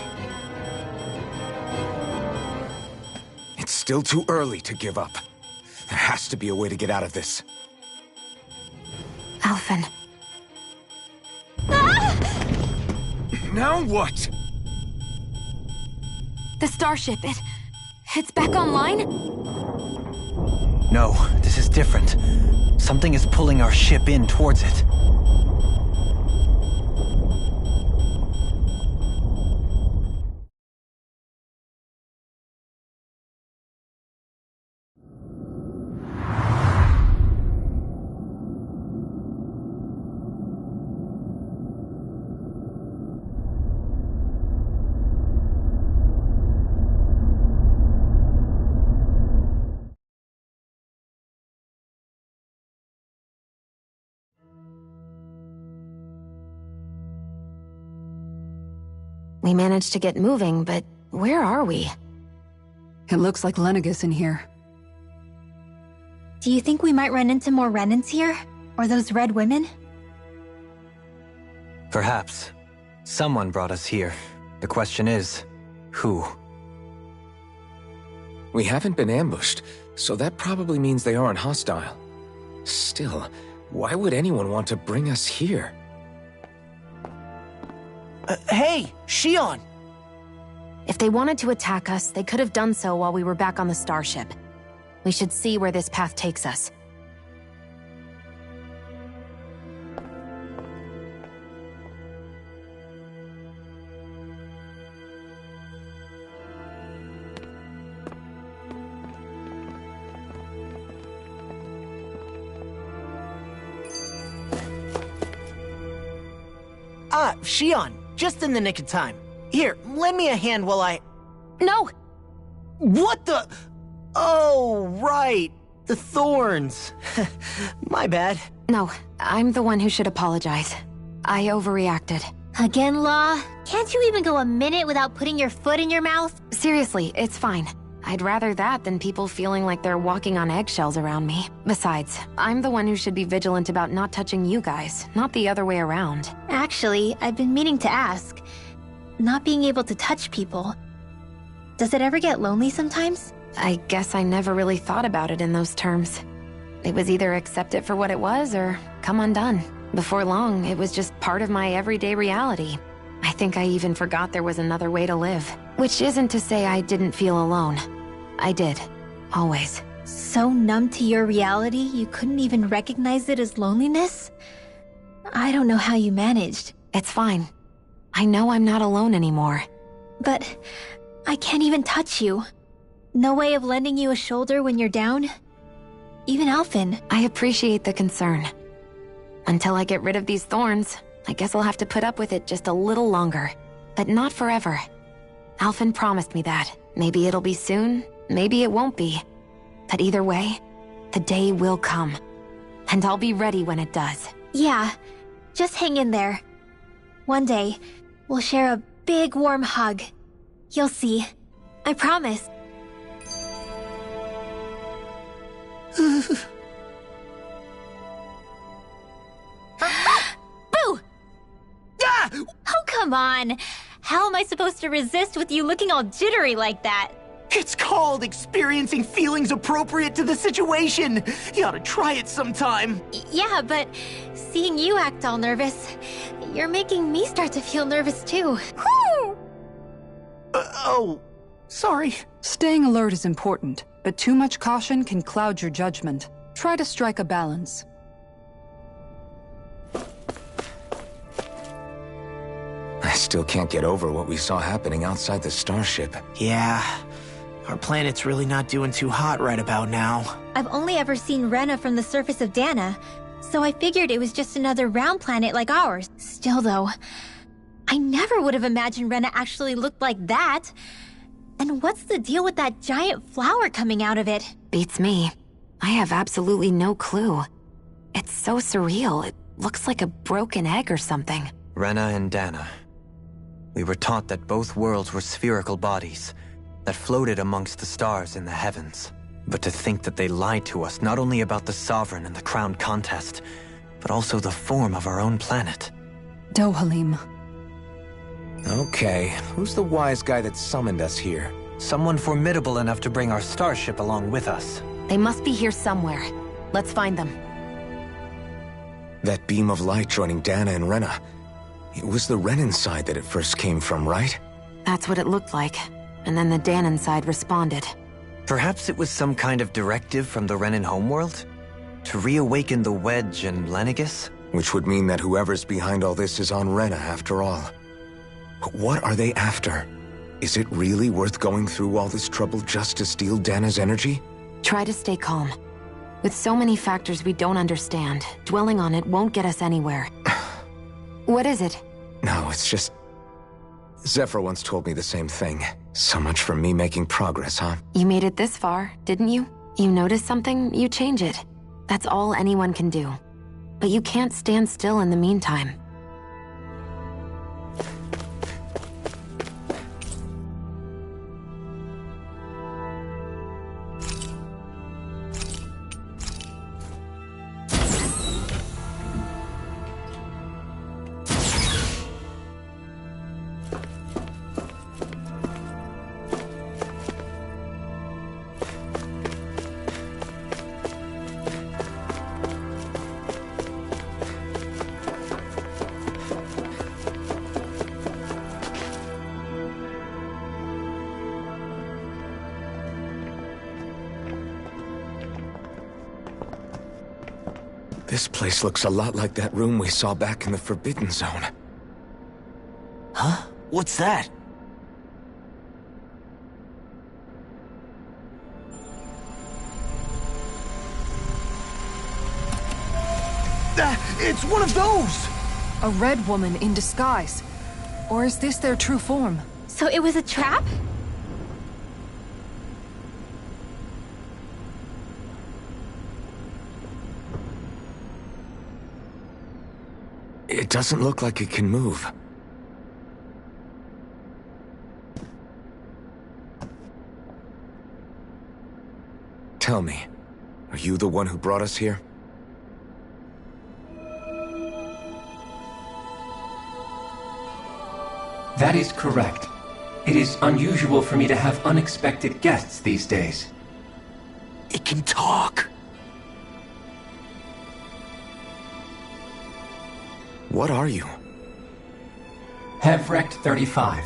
E: It's still too early to give up. There has to be a way to get out of this.
F: Alphen.
E: Now what?
F: The starship, it's back online?
D: No, this is different. Something is pulling our ship in towards it.
F: We managed to get moving, but where are we?
C: It looks like Lenegis in here.
I: Do you think we might run into more Renans here? Or those red women?
D: Perhaps. Someone brought us here. The question is, who?
E: We haven't been ambushed, so that probably means they aren't hostile. Still, why would anyone want to bring us here?
H: Hey, Shion!
F: If they wanted to attack us, they could have done so while we were back on the starship. We should see where this path takes us.
H: Ah, Shion, just in the nick of time. Here, lend me a hand while I...
F: No!
H: What the... Oh, right. The thorns. My bad.
F: No, I'm the one who should apologize. I overreacted.
I: Again, Law? Can't you even go a minute without putting your foot in your mouth?
F: Seriously, it's fine. I'd rather that than people feeling like they're walking on eggshells around me. Besides, I'm the one who should be vigilant about not touching you guys, not the other way around.
I: Actually, I've been meaning to ask. Not being able to touch people, does it ever get lonely sometimes?
F: I guess I never really thought about it in those terms. It was either accept it for what it was or come undone. Before long, it was just part of my everyday reality. I think I even forgot there was another way to live. Which isn't to say I didn't feel alone. I did. Always.
I: So numb to your reality, you couldn't even recognize it as loneliness? I don't know how you managed.
F: It's fine. I know I'm not alone anymore.
I: But I can't even touch you. No way of lending you a shoulder when you're down? Even Alphen.
F: I appreciate the concern. Until I get rid of these thorns, I guess I'll have to put up with it just a little longer. But not forever. Alphen promised me that. Maybe it'll be soon, maybe it won't be. But either way, the day will come. And I'll be ready when it does.
I: Yeah, just hang in there. One day, we'll share a big warm hug. You'll see. I promise. Boo!
H: Ah!
I: Oh, come on. How am I supposed to resist with you looking all jittery like that?
H: It's called experiencing feelings appropriate to the situation. You ought to try it sometime.
I: Yeah, but seeing you act all nervous, you're making me start to feel nervous too.
H: Oh, sorry.
C: Staying alert is important, but too much caution can cloud your judgment. Try to strike a balance.
E: I still can't get over what we saw happening outside the starship.
H: Yeah, our planet's really not doing too hot right about now.
I: I've only ever seen Rena from the surface of Dana, so I figured it was just another round planet like ours. Still though, I never would have imagined Rena actually looked like that. And what's the deal with that giant flower coming out of it?
F: Beats me. I have absolutely no clue. It's so surreal. It looks like a broken egg or something.
D: Rena and Dana. We were taught that both worlds were spherical bodies that floated amongst the stars in the heavens. But to think that they lied to us not only about the Sovereign and the Crown contest, but also the form of our own planet.
C: Dohalim.
E: Okay, who's the wise guy that summoned us here?
D: Someone formidable enough to bring our starship along with us.
F: They must be here somewhere. Let's find them.
E: That beam of light joining Dana and Rena. It was the Renan side that it first came from, right?
F: That's what it looked like. And then the Danon side responded.
D: Perhaps it was some kind of directive from the Renan homeworld? To reawaken the Wedge and Lenegis?
E: Which would mean that whoever's behind all this is on Rena after all. But what are they after? Is it really worth going through all this trouble just to steal Dana's energy?
F: Try to stay calm. With so many factors we don't understand, dwelling on it won't get us anywhere. What is it?
E: No, it's just... Zephyr once told me the same thing. So much for me making progress, huh?
F: You made it this far, didn't you? You notice something, you change it. That's all anyone can do. But you can't stand still in the meantime.
E: This place looks a lot like that room we saw back in the Forbidden Zone.
H: Huh? What's that? It's one of those!
C: A red woman in disguise. Or is this their true form?
I: So it was a trap?
E: It doesn't look like it can move. Tell me, are you the one who brought us here?
G: That is correct. It is unusual for me to have unexpected guests these days.
H: It can talk!
E: What are you?
G: Hevrect 35.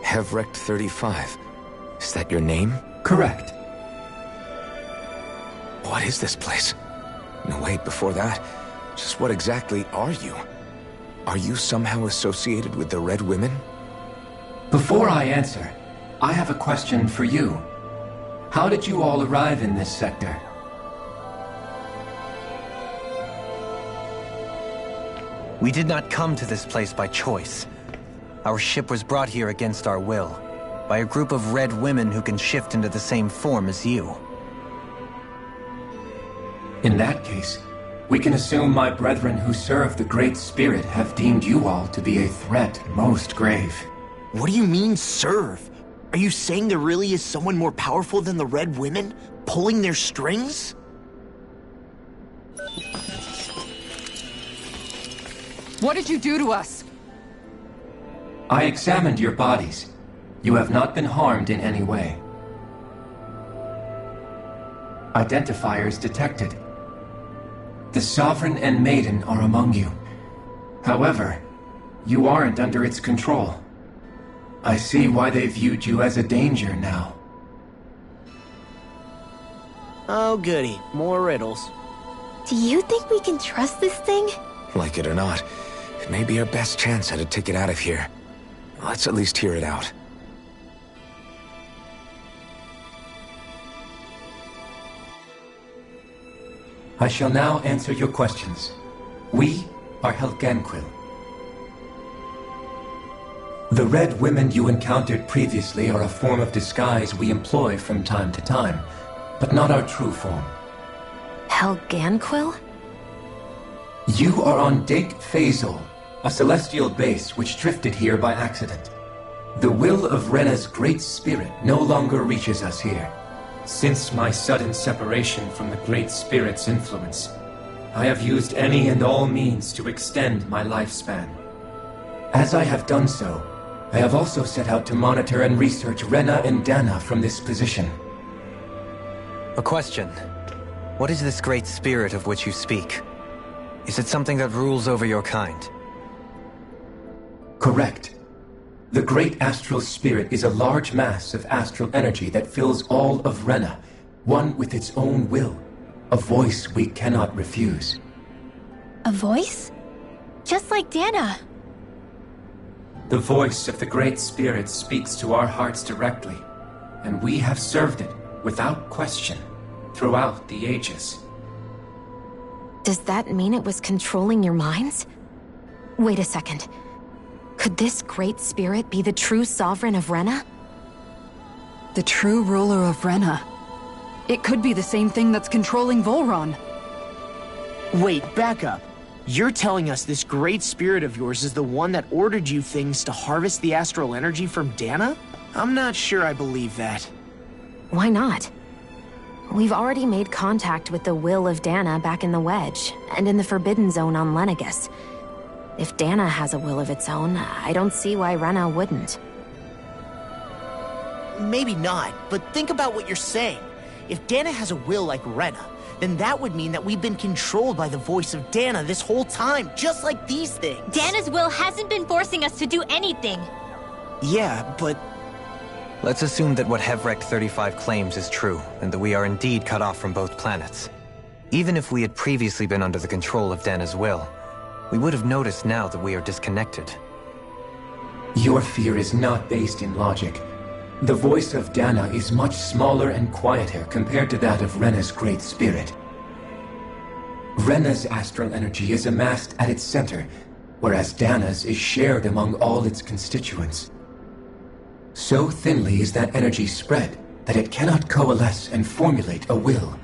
E: Hevrect 35. Is that your name?
G: Correct.
E: What is this place? No, wait, before that, just what exactly are you? Are you somehow associated with the Red Women?
G: Before I answer, I have a question for you. How did you all arrive in this sector?
D: We did not come to this place by choice. Our ship was brought here against our will, by a group of red women who can shift into the same form as you.
G: In that case, we can assume my brethren who serve the Great Spirit have deemed you all to be a threat most grave.
H: What do you mean, serve? Are you saying there really is someone more powerful than the Red Women, pulling their strings?
C: What did you do to us?
G: I examined your bodies. You have not been harmed in any way. Identifiers detected. The Sovereign and Maiden are among you. However, you aren't under its control. I see why they viewed you as a danger now.
H: Oh goody, more riddles.
I: Do you think we can trust this thing?
E: Like it or not, it may be our best chance at a ticket out of here. Let's at least hear it out.
G: I shall now answer your questions. We are Helganquil. The Red Women you encountered previously are a form of disguise we employ from time to time, but not our true form.
F: Helganquil?
G: You are on Dake Phasol, a celestial base which drifted here by accident. The will of Rena's Great Spirit no longer reaches us here. Since my sudden separation from the Great Spirit's influence, I have used any and all means to extend my lifespan. As I have done so, I have also set out to monitor and research Rena and Dana from this position.
D: A question. What is this Great Spirit of which you speak? Is it something that rules over your kind?
G: Correct. The Great Astral Spirit is a large mass of astral energy that fills all of Rena, one with its own will, a voice we cannot refuse.
I: A voice? Just like Dana.
G: The voice of the Great Spirit speaks to our hearts directly, and we have served it, without question, throughout the ages.
F: Does that mean it was controlling your minds? Wait a second. Could this Great Spirit be the true Sovereign of Rena?
C: The true ruler of Rena. It could be the same thing that's controlling Volron.
H: Wait, back up. You're telling us this Great Spirit of yours is the one that ordered you things to harvest the astral energy from Dana? I'm not sure I believe that.
F: Why not? We've already made contact with the will of Dana back in the Wedge, and in the Forbidden Zone on Lenegus. If Dana has a will of its own, I don't see why Rena wouldn't.
H: Maybe not, but think about what you're saying. If Dana has a will like Rena, then that would mean that we've been controlled by the voice of Dana this whole time, just like these things.
I: Dana's will hasn't been forcing us to do anything.
H: Yeah, but...
D: Let's assume that what Hevrect 35 claims is true, and that we are indeed cut off from both planets. Even if we had previously been under the control of Dana's will, we would have noticed now that we are disconnected.
O: Your fear is not based in logic. The voice of Dana is much smaller and quieter compared to that of Rena's Great Spirit. Rena's astral energy is amassed at its center, whereas Dana's is shared among all its constituents. So thinly is that energy spread that it cannot coalesce and formulate a will.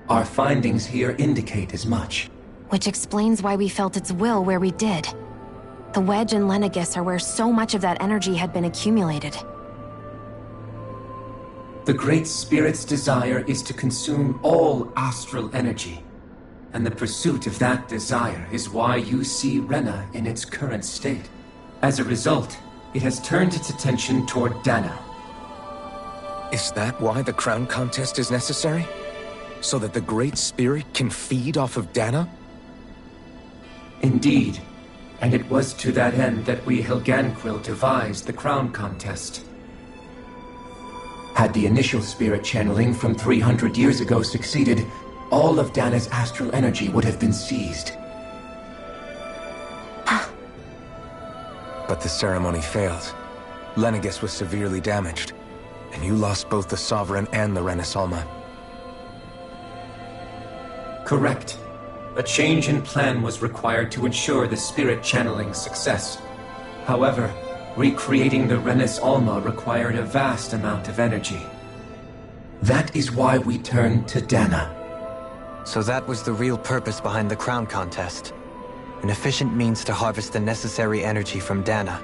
O: Our findings here indicate as much.
F: Which explains why we felt its will where we did. The Wedge and Lenegis are where so much of that energy had been accumulated.
O: The Great Spirit's desire is to consume all astral energy. And the pursuit of that desire is why you see Rena in its current state. As a result, it has turned its attention toward Dana.
E: Is that why the crown contest is necessary? So that the Great Spirit can feed off of Dana?
O: Indeed. And it was to that end that we Helganquil devised the crown contest. Had the initial spirit channeling from 300 years ago succeeded, all of Dana's astral energy would have been seized.
E: But the ceremony failed. Lenegis was severely damaged, and you lost both the Sovereign and the Renasalma.
O: Correct. A change in plan was required to ensure the spirit channeling's success. However, recreating the Renis Alma required a vast amount of energy. That is why we turned to Dana.
D: So that was the real purpose behind the crown contest. An efficient means to harvest the necessary energy from Dana.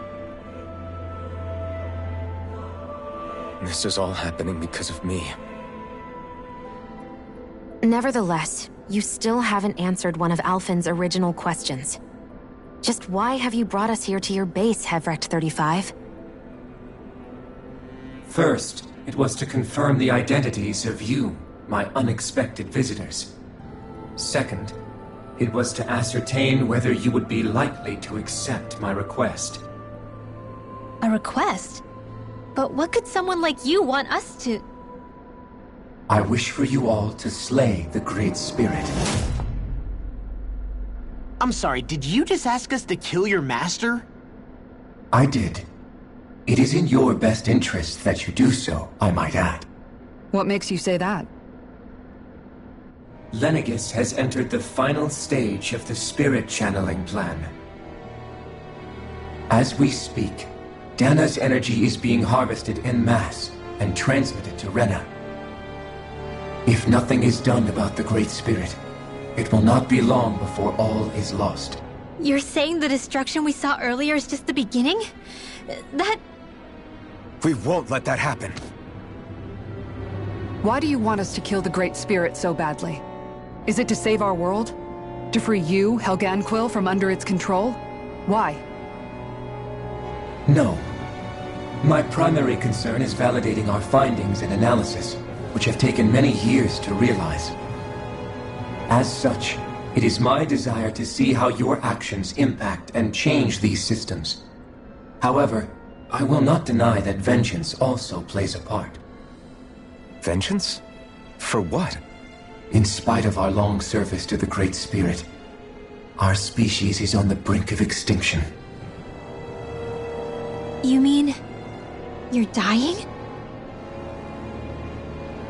E: This is all happening because of me.
F: Nevertheless, you still haven't answered one of Alphen's original questions. Just why have you brought us here to your base, Hevrecht 35?
O: First, it was to confirm the identities of you, my unexpected visitors. Second, it was to ascertain whether you would be likely to accept my request.
I: A request? But what could someone like you want us to...
O: I wish for you all to slay the Great Spirit.
H: I'm sorry, did you just ask us to kill your master?
O: I did. It is in your best interest that you do so, I might add.
C: What makes you say that?
O: Lenegis has entered the final stage of the spirit channeling plan. As we speak, Dana's energy is being harvested en masse and transmitted to Rena. If nothing is done about the Great Spirit, it will not be long before all is lost.
I: You're saying the destruction we saw earlier is just the beginning? That...
E: We won't let that happen.
C: Why do you want us to kill the Great Spirit so badly? Is it to save our world? To free you, Helganquil, from under its control? Why?
O: No. My primary concern is validating our findings and analysis, which have taken many years to realize. As such, it is my desire to see how your actions impact and change these systems. However, I will not deny that vengeance also plays a part.
E: Vengeance? For what?
O: In spite of our long service to the Great Spirit, our species is on the brink of extinction.
I: You mean... you're dying?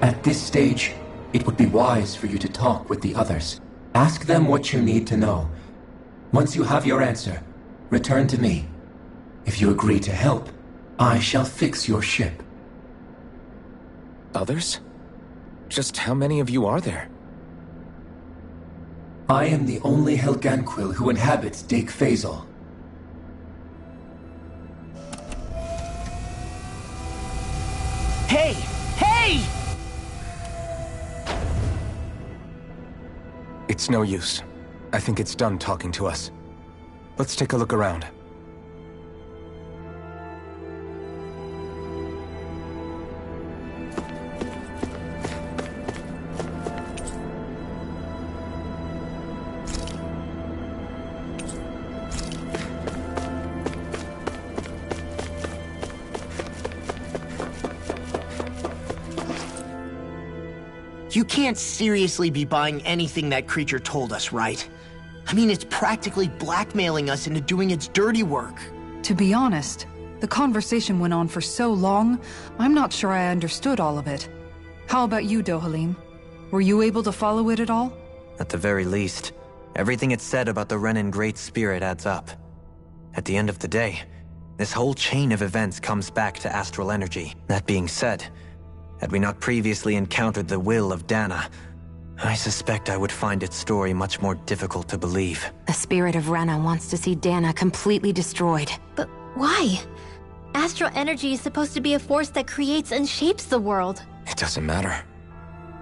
O: At this stage, it would be wise for you to talk with the others. Ask them what you need to know. Once you have your answer, return to me. If you agree to help, I shall fix your ship.
E: Others? Just how many of you are there?
O: I am the only Helganquil who inhabits Dake Faisal.
H: Hey! Hey!
E: It's no use. I think it's done talking to us. Let's take a look around.
H: You can't seriously be buying anything that creature told us, right? I mean, it's practically blackmailing us into doing its dirty work.
C: To be honest, the conversation went on for so long, I'm not sure I understood all of it. How about you, Dohalim? Were you able to follow it at all?
D: At the very least, everything it said about the Renan Great Spirit adds up. At the end of the day, this whole chain of events comes back to astral energy. That being said, had we not previously encountered the will of Dana, I suspect I would find its story much more difficult to believe.
F: The spirit of Rena wants to see Dana completely destroyed.
I: But why? Astral energy is supposed to be a force that creates and shapes the world.
E: It doesn't matter.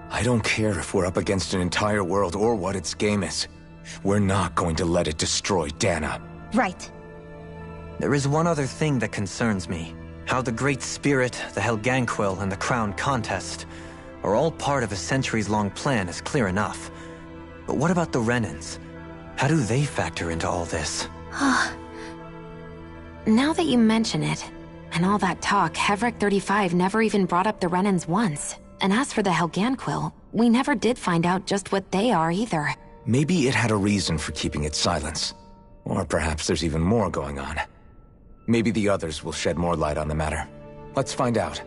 E: I don't care if we're up against an entire world or what its game is. We're not going to let it destroy Dana.
I: Right.
D: There is one other thing that concerns me. How the Great Spirit, the Helganquil, and the Crown Contest are all part of a centuries-long plan is clear enough. But what about the Renans? How do they factor into all this?
F: Now that you mention it, and all that talk, Hevrek 35 never even brought up the Renans once. And as for the Helganquil, we never did find out just what they are either.
E: Maybe it had a reason for keeping its silence. Or perhaps there's even more going on. Maybe the others will shed more light on the matter. Let's find out.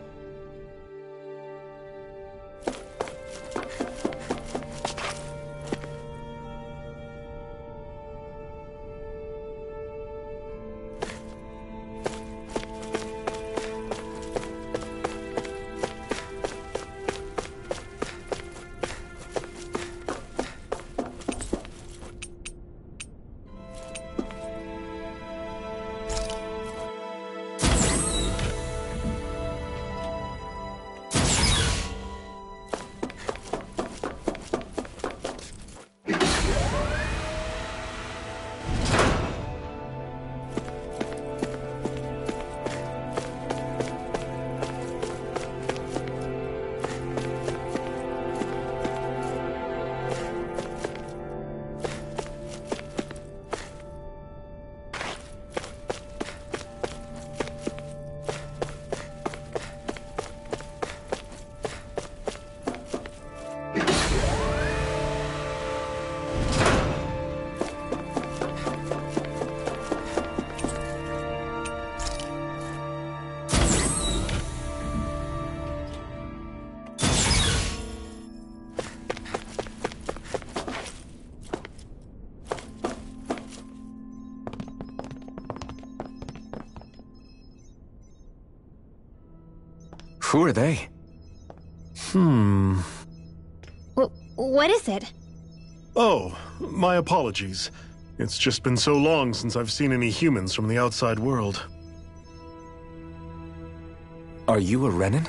E: Who are they?
I: What is it?
P: Oh, my apologies. It's just been so long since I've seen any humans from the outside world.
E: Are you a Renan?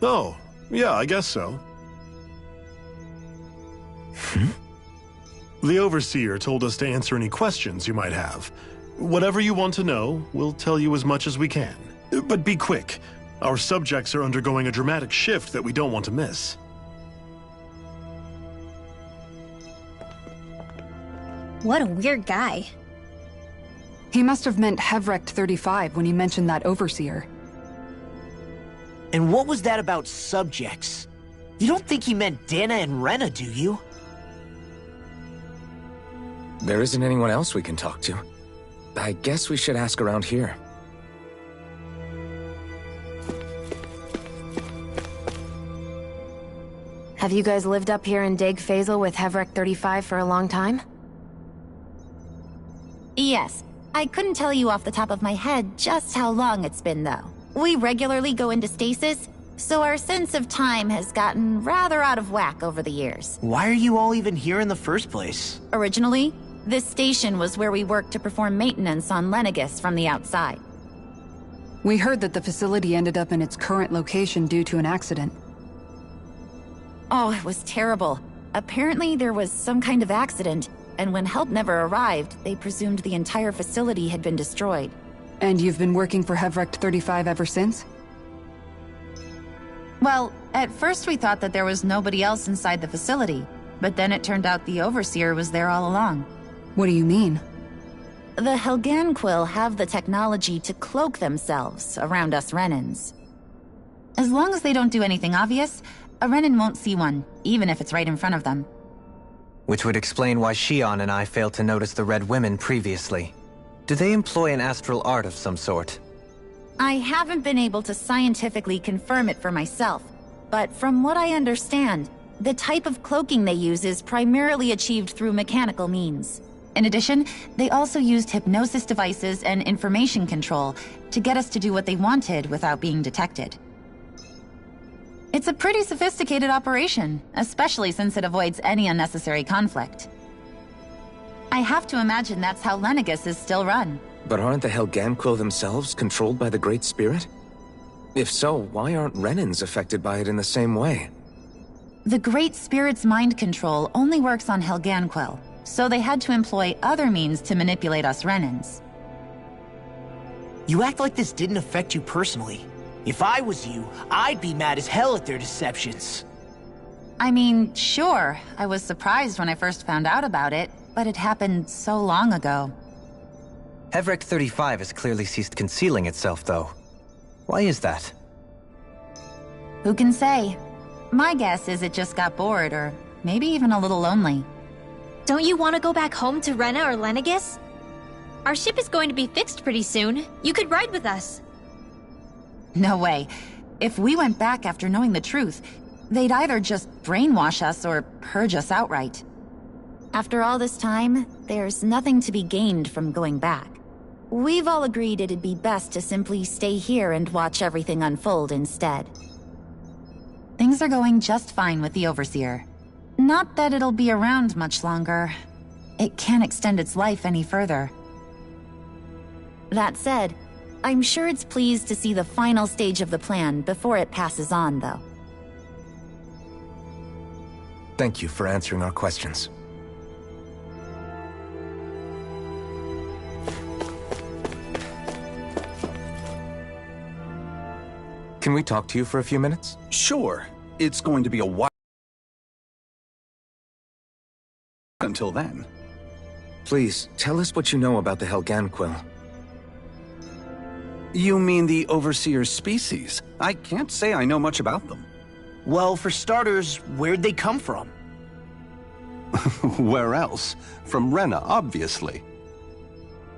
P: Oh, yeah, I guess so. The Overseer told us to answer any questions you might have. Whatever you want to know, we'll tell you as much as we can. But be quick. Our subjects are undergoing a dramatic shift that we don't want to miss.
I: What a weird guy.
C: He must have meant Hevrek 35 when he mentioned that Overseer.
H: And what was that about subjects? You don't think he meant Dana and Rena, do you?
E: There isn't anyone else we can talk to. I guess we should ask around here.
F: Have you guys lived up here in Deg Faisal with Hevrek 35 for a long time?
B: Yes. I couldn't tell you off the top of my head just how long it's been, though. We regularly go into stasis, so our sense of time has gotten rather out of whack over the years.
H: Why are you all even here in the first place?
B: Originally, this station was where we worked to perform maintenance on Lenegis from the outside.
C: We heard that the facility ended up in its current location due to an accident.
B: Oh, it was terrible. Apparently there was some kind of accident, and when help never arrived, they presumed the entire facility had been destroyed.
C: And you've been working for Hevrek 35 ever since?
B: Well, at first we thought that there was nobody else inside the facility, but then it turned out the Overseer was there all along.
C: What do you mean?
B: The Helganquil have the technology to cloak themselves around us Renans. As long as they don't do anything obvious, a Renan won't see one, even if it's right in front of them.
D: Which would explain why Shion and I failed to notice the Red Women previously. Do they employ an astral art of some sort?
B: I haven't been able to scientifically confirm it for myself, but from what I understand, the type of cloaking they use is primarily achieved through mechanical means. In addition, they also used hypnosis devices and information control to get us to do what they wanted without being detected. It's a pretty sophisticated operation, especially since it avoids any unnecessary conflict. I have to imagine that's how Lenegus is still run.
E: But aren't the Helganquil themselves controlled by the Great Spirit? If so, why aren't Renans affected by it in the same way?
B: The Great Spirit's mind control only works on Helganquil, so they had to employ other means to manipulate us Renans.
H: You act like this didn't affect you personally. If I was you, I'd be mad as hell at their deceptions.
B: I mean, sure, I was surprised when I first found out about it, but it happened so long ago.
D: Hevrek 35 has clearly ceased concealing itself, though. Why is that?
B: Who can say? My guess is it just got bored, or maybe even a little lonely.
I: Don't you want to go back home to Rena or Lenegus? Our ship is going to be fixed pretty soon. You could ride with us.
B: No way. If we went back after knowing the truth, they'd either just brainwash us or purge us outright. After all this time, there's nothing to be gained from going back. We've all agreed it'd be best to simply stay here and watch everything unfold instead. Things are going just fine with the Overseer. Not that it'll be around much longer. It can't extend its life any further. That said, I'm sure it's pleased to see the final stage of the plan before it passes on, though.
E: Thank you for answering our questions. Can we talk to you for a few minutes?
Q: Sure. It's going to be a while until then.
E: Please, tell us what you know about the Helganquil.
Q: You mean the Overseer's species? I can't say I know much about them.
H: Well, for starters, where'd they come from?
Q: Where else? From Rena, obviously.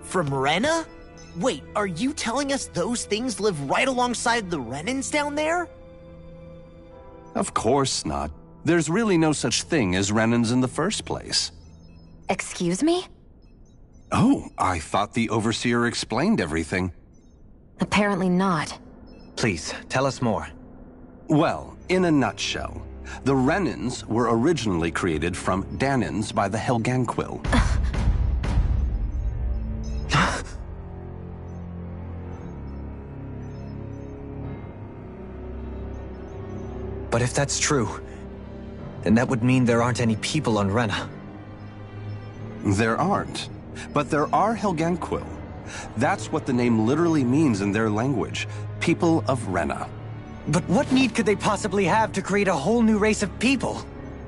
H: From Rena? Wait, are you telling us those things live right alongside the Renans down there?
Q: Of course not. There's really no such thing as Renans in the first place.
F: Excuse me?
Q: Oh, I thought the Overseer explained everything.
F: Apparently not.
D: Please, tell us more.
Q: Well, in a nutshell, the Renans were originally created from Danans by the Helganquil.
D: But if that's true, then that would mean there aren't any people on Rena.
Q: There aren't. But there are Helganquil. That's what the name literally means in their language. People of Rena.
D: But what need could they possibly have to create a whole new race of people?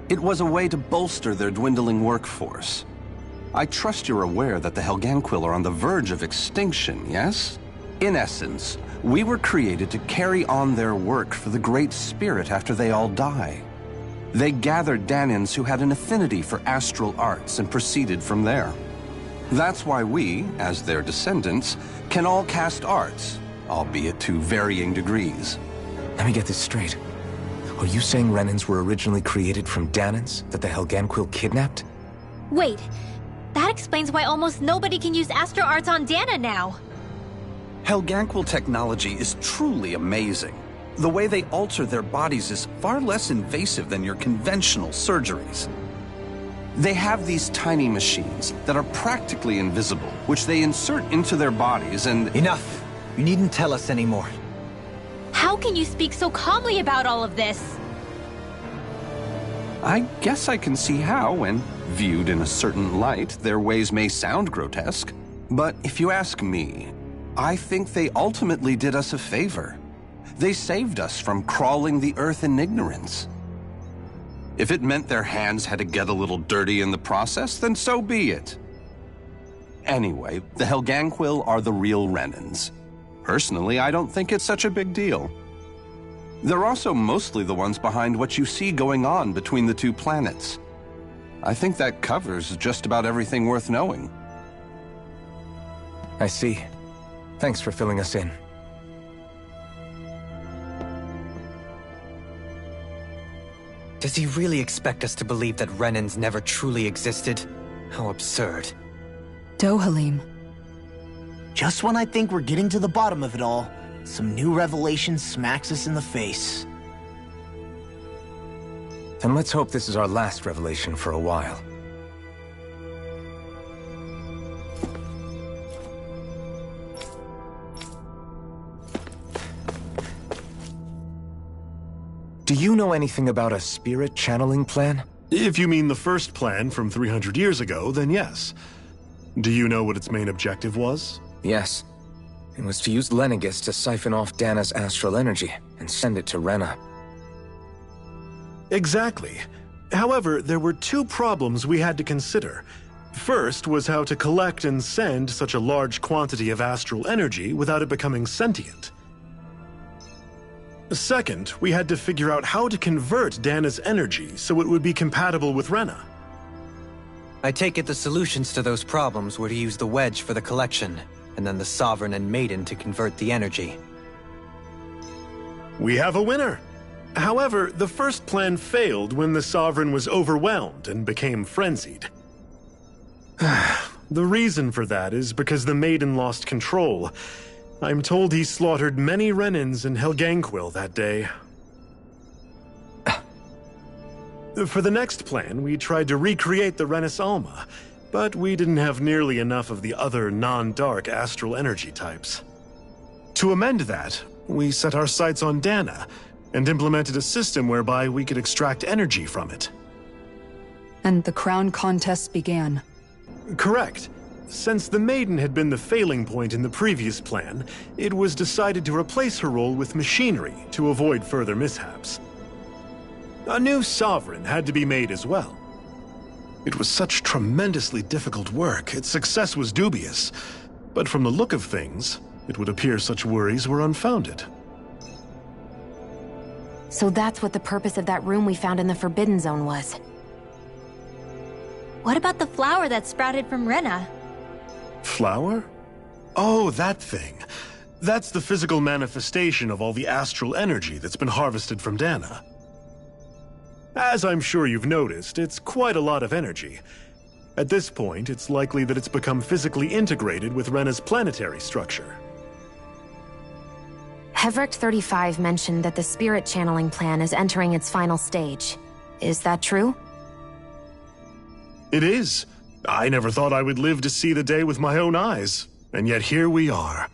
Q: It was a way to bolster their dwindling workforce. I trust you're aware that the Helganquil are on the verge of extinction, yes? In essence, we were created to carry on their work for the Great Spirit after they all die. They gathered Danans who had an affinity for astral arts and proceeded from there. That's why we, as their descendants, can all cast arts, albeit to varying degrees.
E: Let me get this straight. Are you saying Renans were originally created from Danans that the Helganquil kidnapped?
I: Wait, that explains why almost nobody can use astral arts on Dana now.
Q: Helganquil technology is truly amazing. The way they alter their bodies is far less invasive than your conventional surgeries. They have these tiny machines that are practically invisible, which they insert into their bodies and—
D: Enough! You needn't tell us anymore.
I: How can you speak so calmly about all of this?
Q: I guess I can see how, when viewed in a certain light, their ways may sound grotesque. But if you ask me, I think they ultimately did us a favor. They saved us from crawling the earth in ignorance. If it meant their hands had to get a little dirty in the process, then so be it. Anyway, the Helganquil are the real Renans. Personally, I don't think it's such a big deal. They're also mostly the ones behind what you see going on between the two planets. I think that covers just about everything worth knowing.
E: I see. Thanks for filling us in.
D: Does he really expect us to believe that Renans never truly existed? How absurd.
C: Dohalim.
H: Just when I think we're getting to the bottom of it all, some new revelation smacks us in the face.
E: Then let's hope this is our last revelation for a while. Do you know anything about a spirit channeling plan?
P: If you mean the first plan from 300 years ago, then yes. Do you know what its main objective was?
E: Yes. It was to use Lenegis to siphon off Dana's astral energy and send it to Rena.
P: Exactly. However, there were two problems we had to consider. First was how to collect and send such a large quantity of astral energy without it becoming sentient. Second, we had to figure out how to convert Dana's energy so it would be compatible with Rena.
D: I take it the solutions to those problems were to use the wedge for the collection, and then the Sovereign and Maiden to convert the energy.
P: We have a winner! However, the first plan failed when the Sovereign was overwhelmed and became frenzied. The reason for that is because the Maiden lost control. I'm told he slaughtered many Renans in Helganquil that day. For the next plan, we tried to recreate the Renis Alma, but we didn't have nearly enough of the other non-dark astral energy types. To amend that, we set our sights on Dana, and implemented a system whereby we could extract energy from it.
C: And the crown contests began.
P: Correct. Since the Maiden had been the failing point in the previous plan, it was decided to replace her role with machinery to avoid further mishaps. A new Sovereign had to be made as well. It was such tremendously difficult work, its success was dubious. But from the look of things, it would appear such worries were unfounded.
F: So that's what the purpose of that room we found in the Forbidden Zone was.
I: What about the flower that sprouted from Rena?
P: Flower? Oh, that thing. That's the physical manifestation of all the astral energy that's been harvested from Dana. As I'm sure you've noticed, it's quite a lot of energy. At this point, it's likely that it's become physically integrated with Rena's planetary structure.
F: Hevrecht 35 mentioned that the spirit channeling plan is entering its final stage. Is that true?
P: It is. I never thought I would live to see the day with my own eyes, and yet here we are.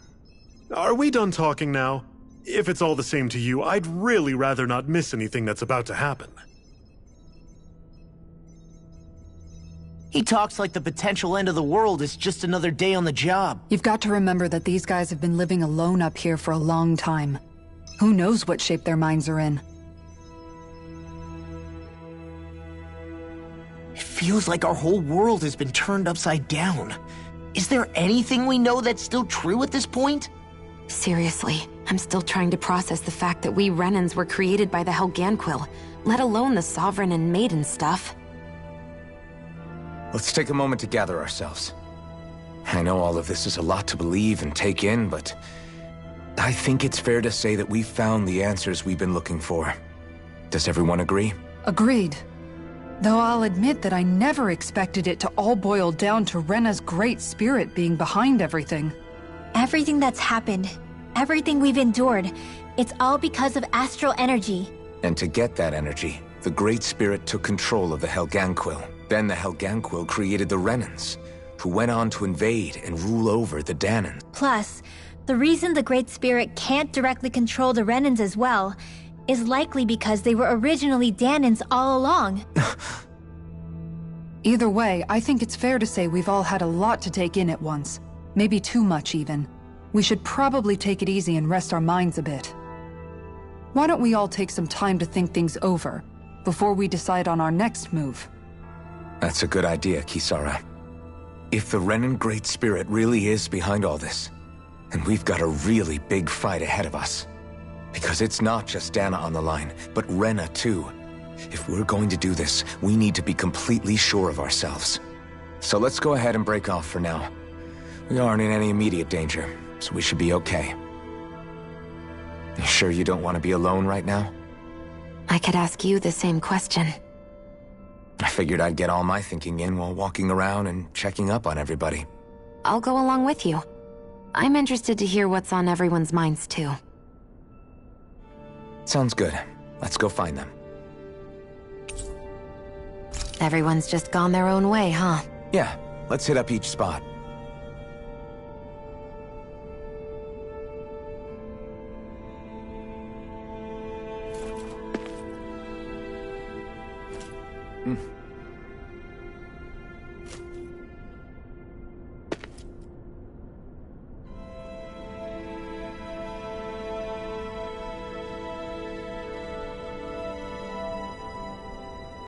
P: Are we done talking now? If it's all the same to you, I'd really rather not miss anything that's about to happen.
H: He talks like the potential end of the world is just another day on the job.
C: You've got to remember that these guys have been living alone up here for a long time. Who knows what shape their minds are in?
H: It feels like our whole world has been turned upside down. Is there anything we know that's still true at this point?
F: Seriously, I'm still trying to process the fact that we Renans were created by the Helganquil, let alone the Sovereign and Maiden stuff.
E: Let's take a moment to gather ourselves. I know all of this is a lot to believe and take in, but I think it's fair to say that we've found the answers we've been looking for. Does everyone agree?
C: Agreed. Though I'll admit that I never expected it to all boil down to Rena's great spirit being behind everything.
I: Everything that's happened, everything we've endured, it's all because of astral energy.
E: And to get that energy, the Great Spirit took control of the Helganquil. Then the Helganquil created the Renans, who went on to invade and rule over the Danans.
I: Plus, the reason the Great Spirit can't directly control the Renans as well is likely because they were originally Danans all along.
C: Either way, I think it's fair to say we've all had a lot to take in at once. Maybe too much, even. We should probably take it easy and rest our minds a bit. Why don't we all take some time to think things over, before we decide on our next move?
E: That's a good idea, Kisara. If the Renan Great Spirit really is behind all this, then we've got a really big fight ahead of us. Because it's not just Dana on the line, but Rena too. If we're going to do this, we need to be completely sure of ourselves. So let's go ahead and break off for now. We aren't in any immediate danger, so we should be okay. You sure you don't want to be alone right now?
F: I could ask you the same question.
E: I figured I'd get all my thinking in while walking around and checking up on everybody.
F: I'll go along with you. I'm interested to hear what's on everyone's minds too.
E: Sounds good. Let's go find them.
F: Everyone's just gone their own way, huh?
E: Yeah, let's hit up each spot.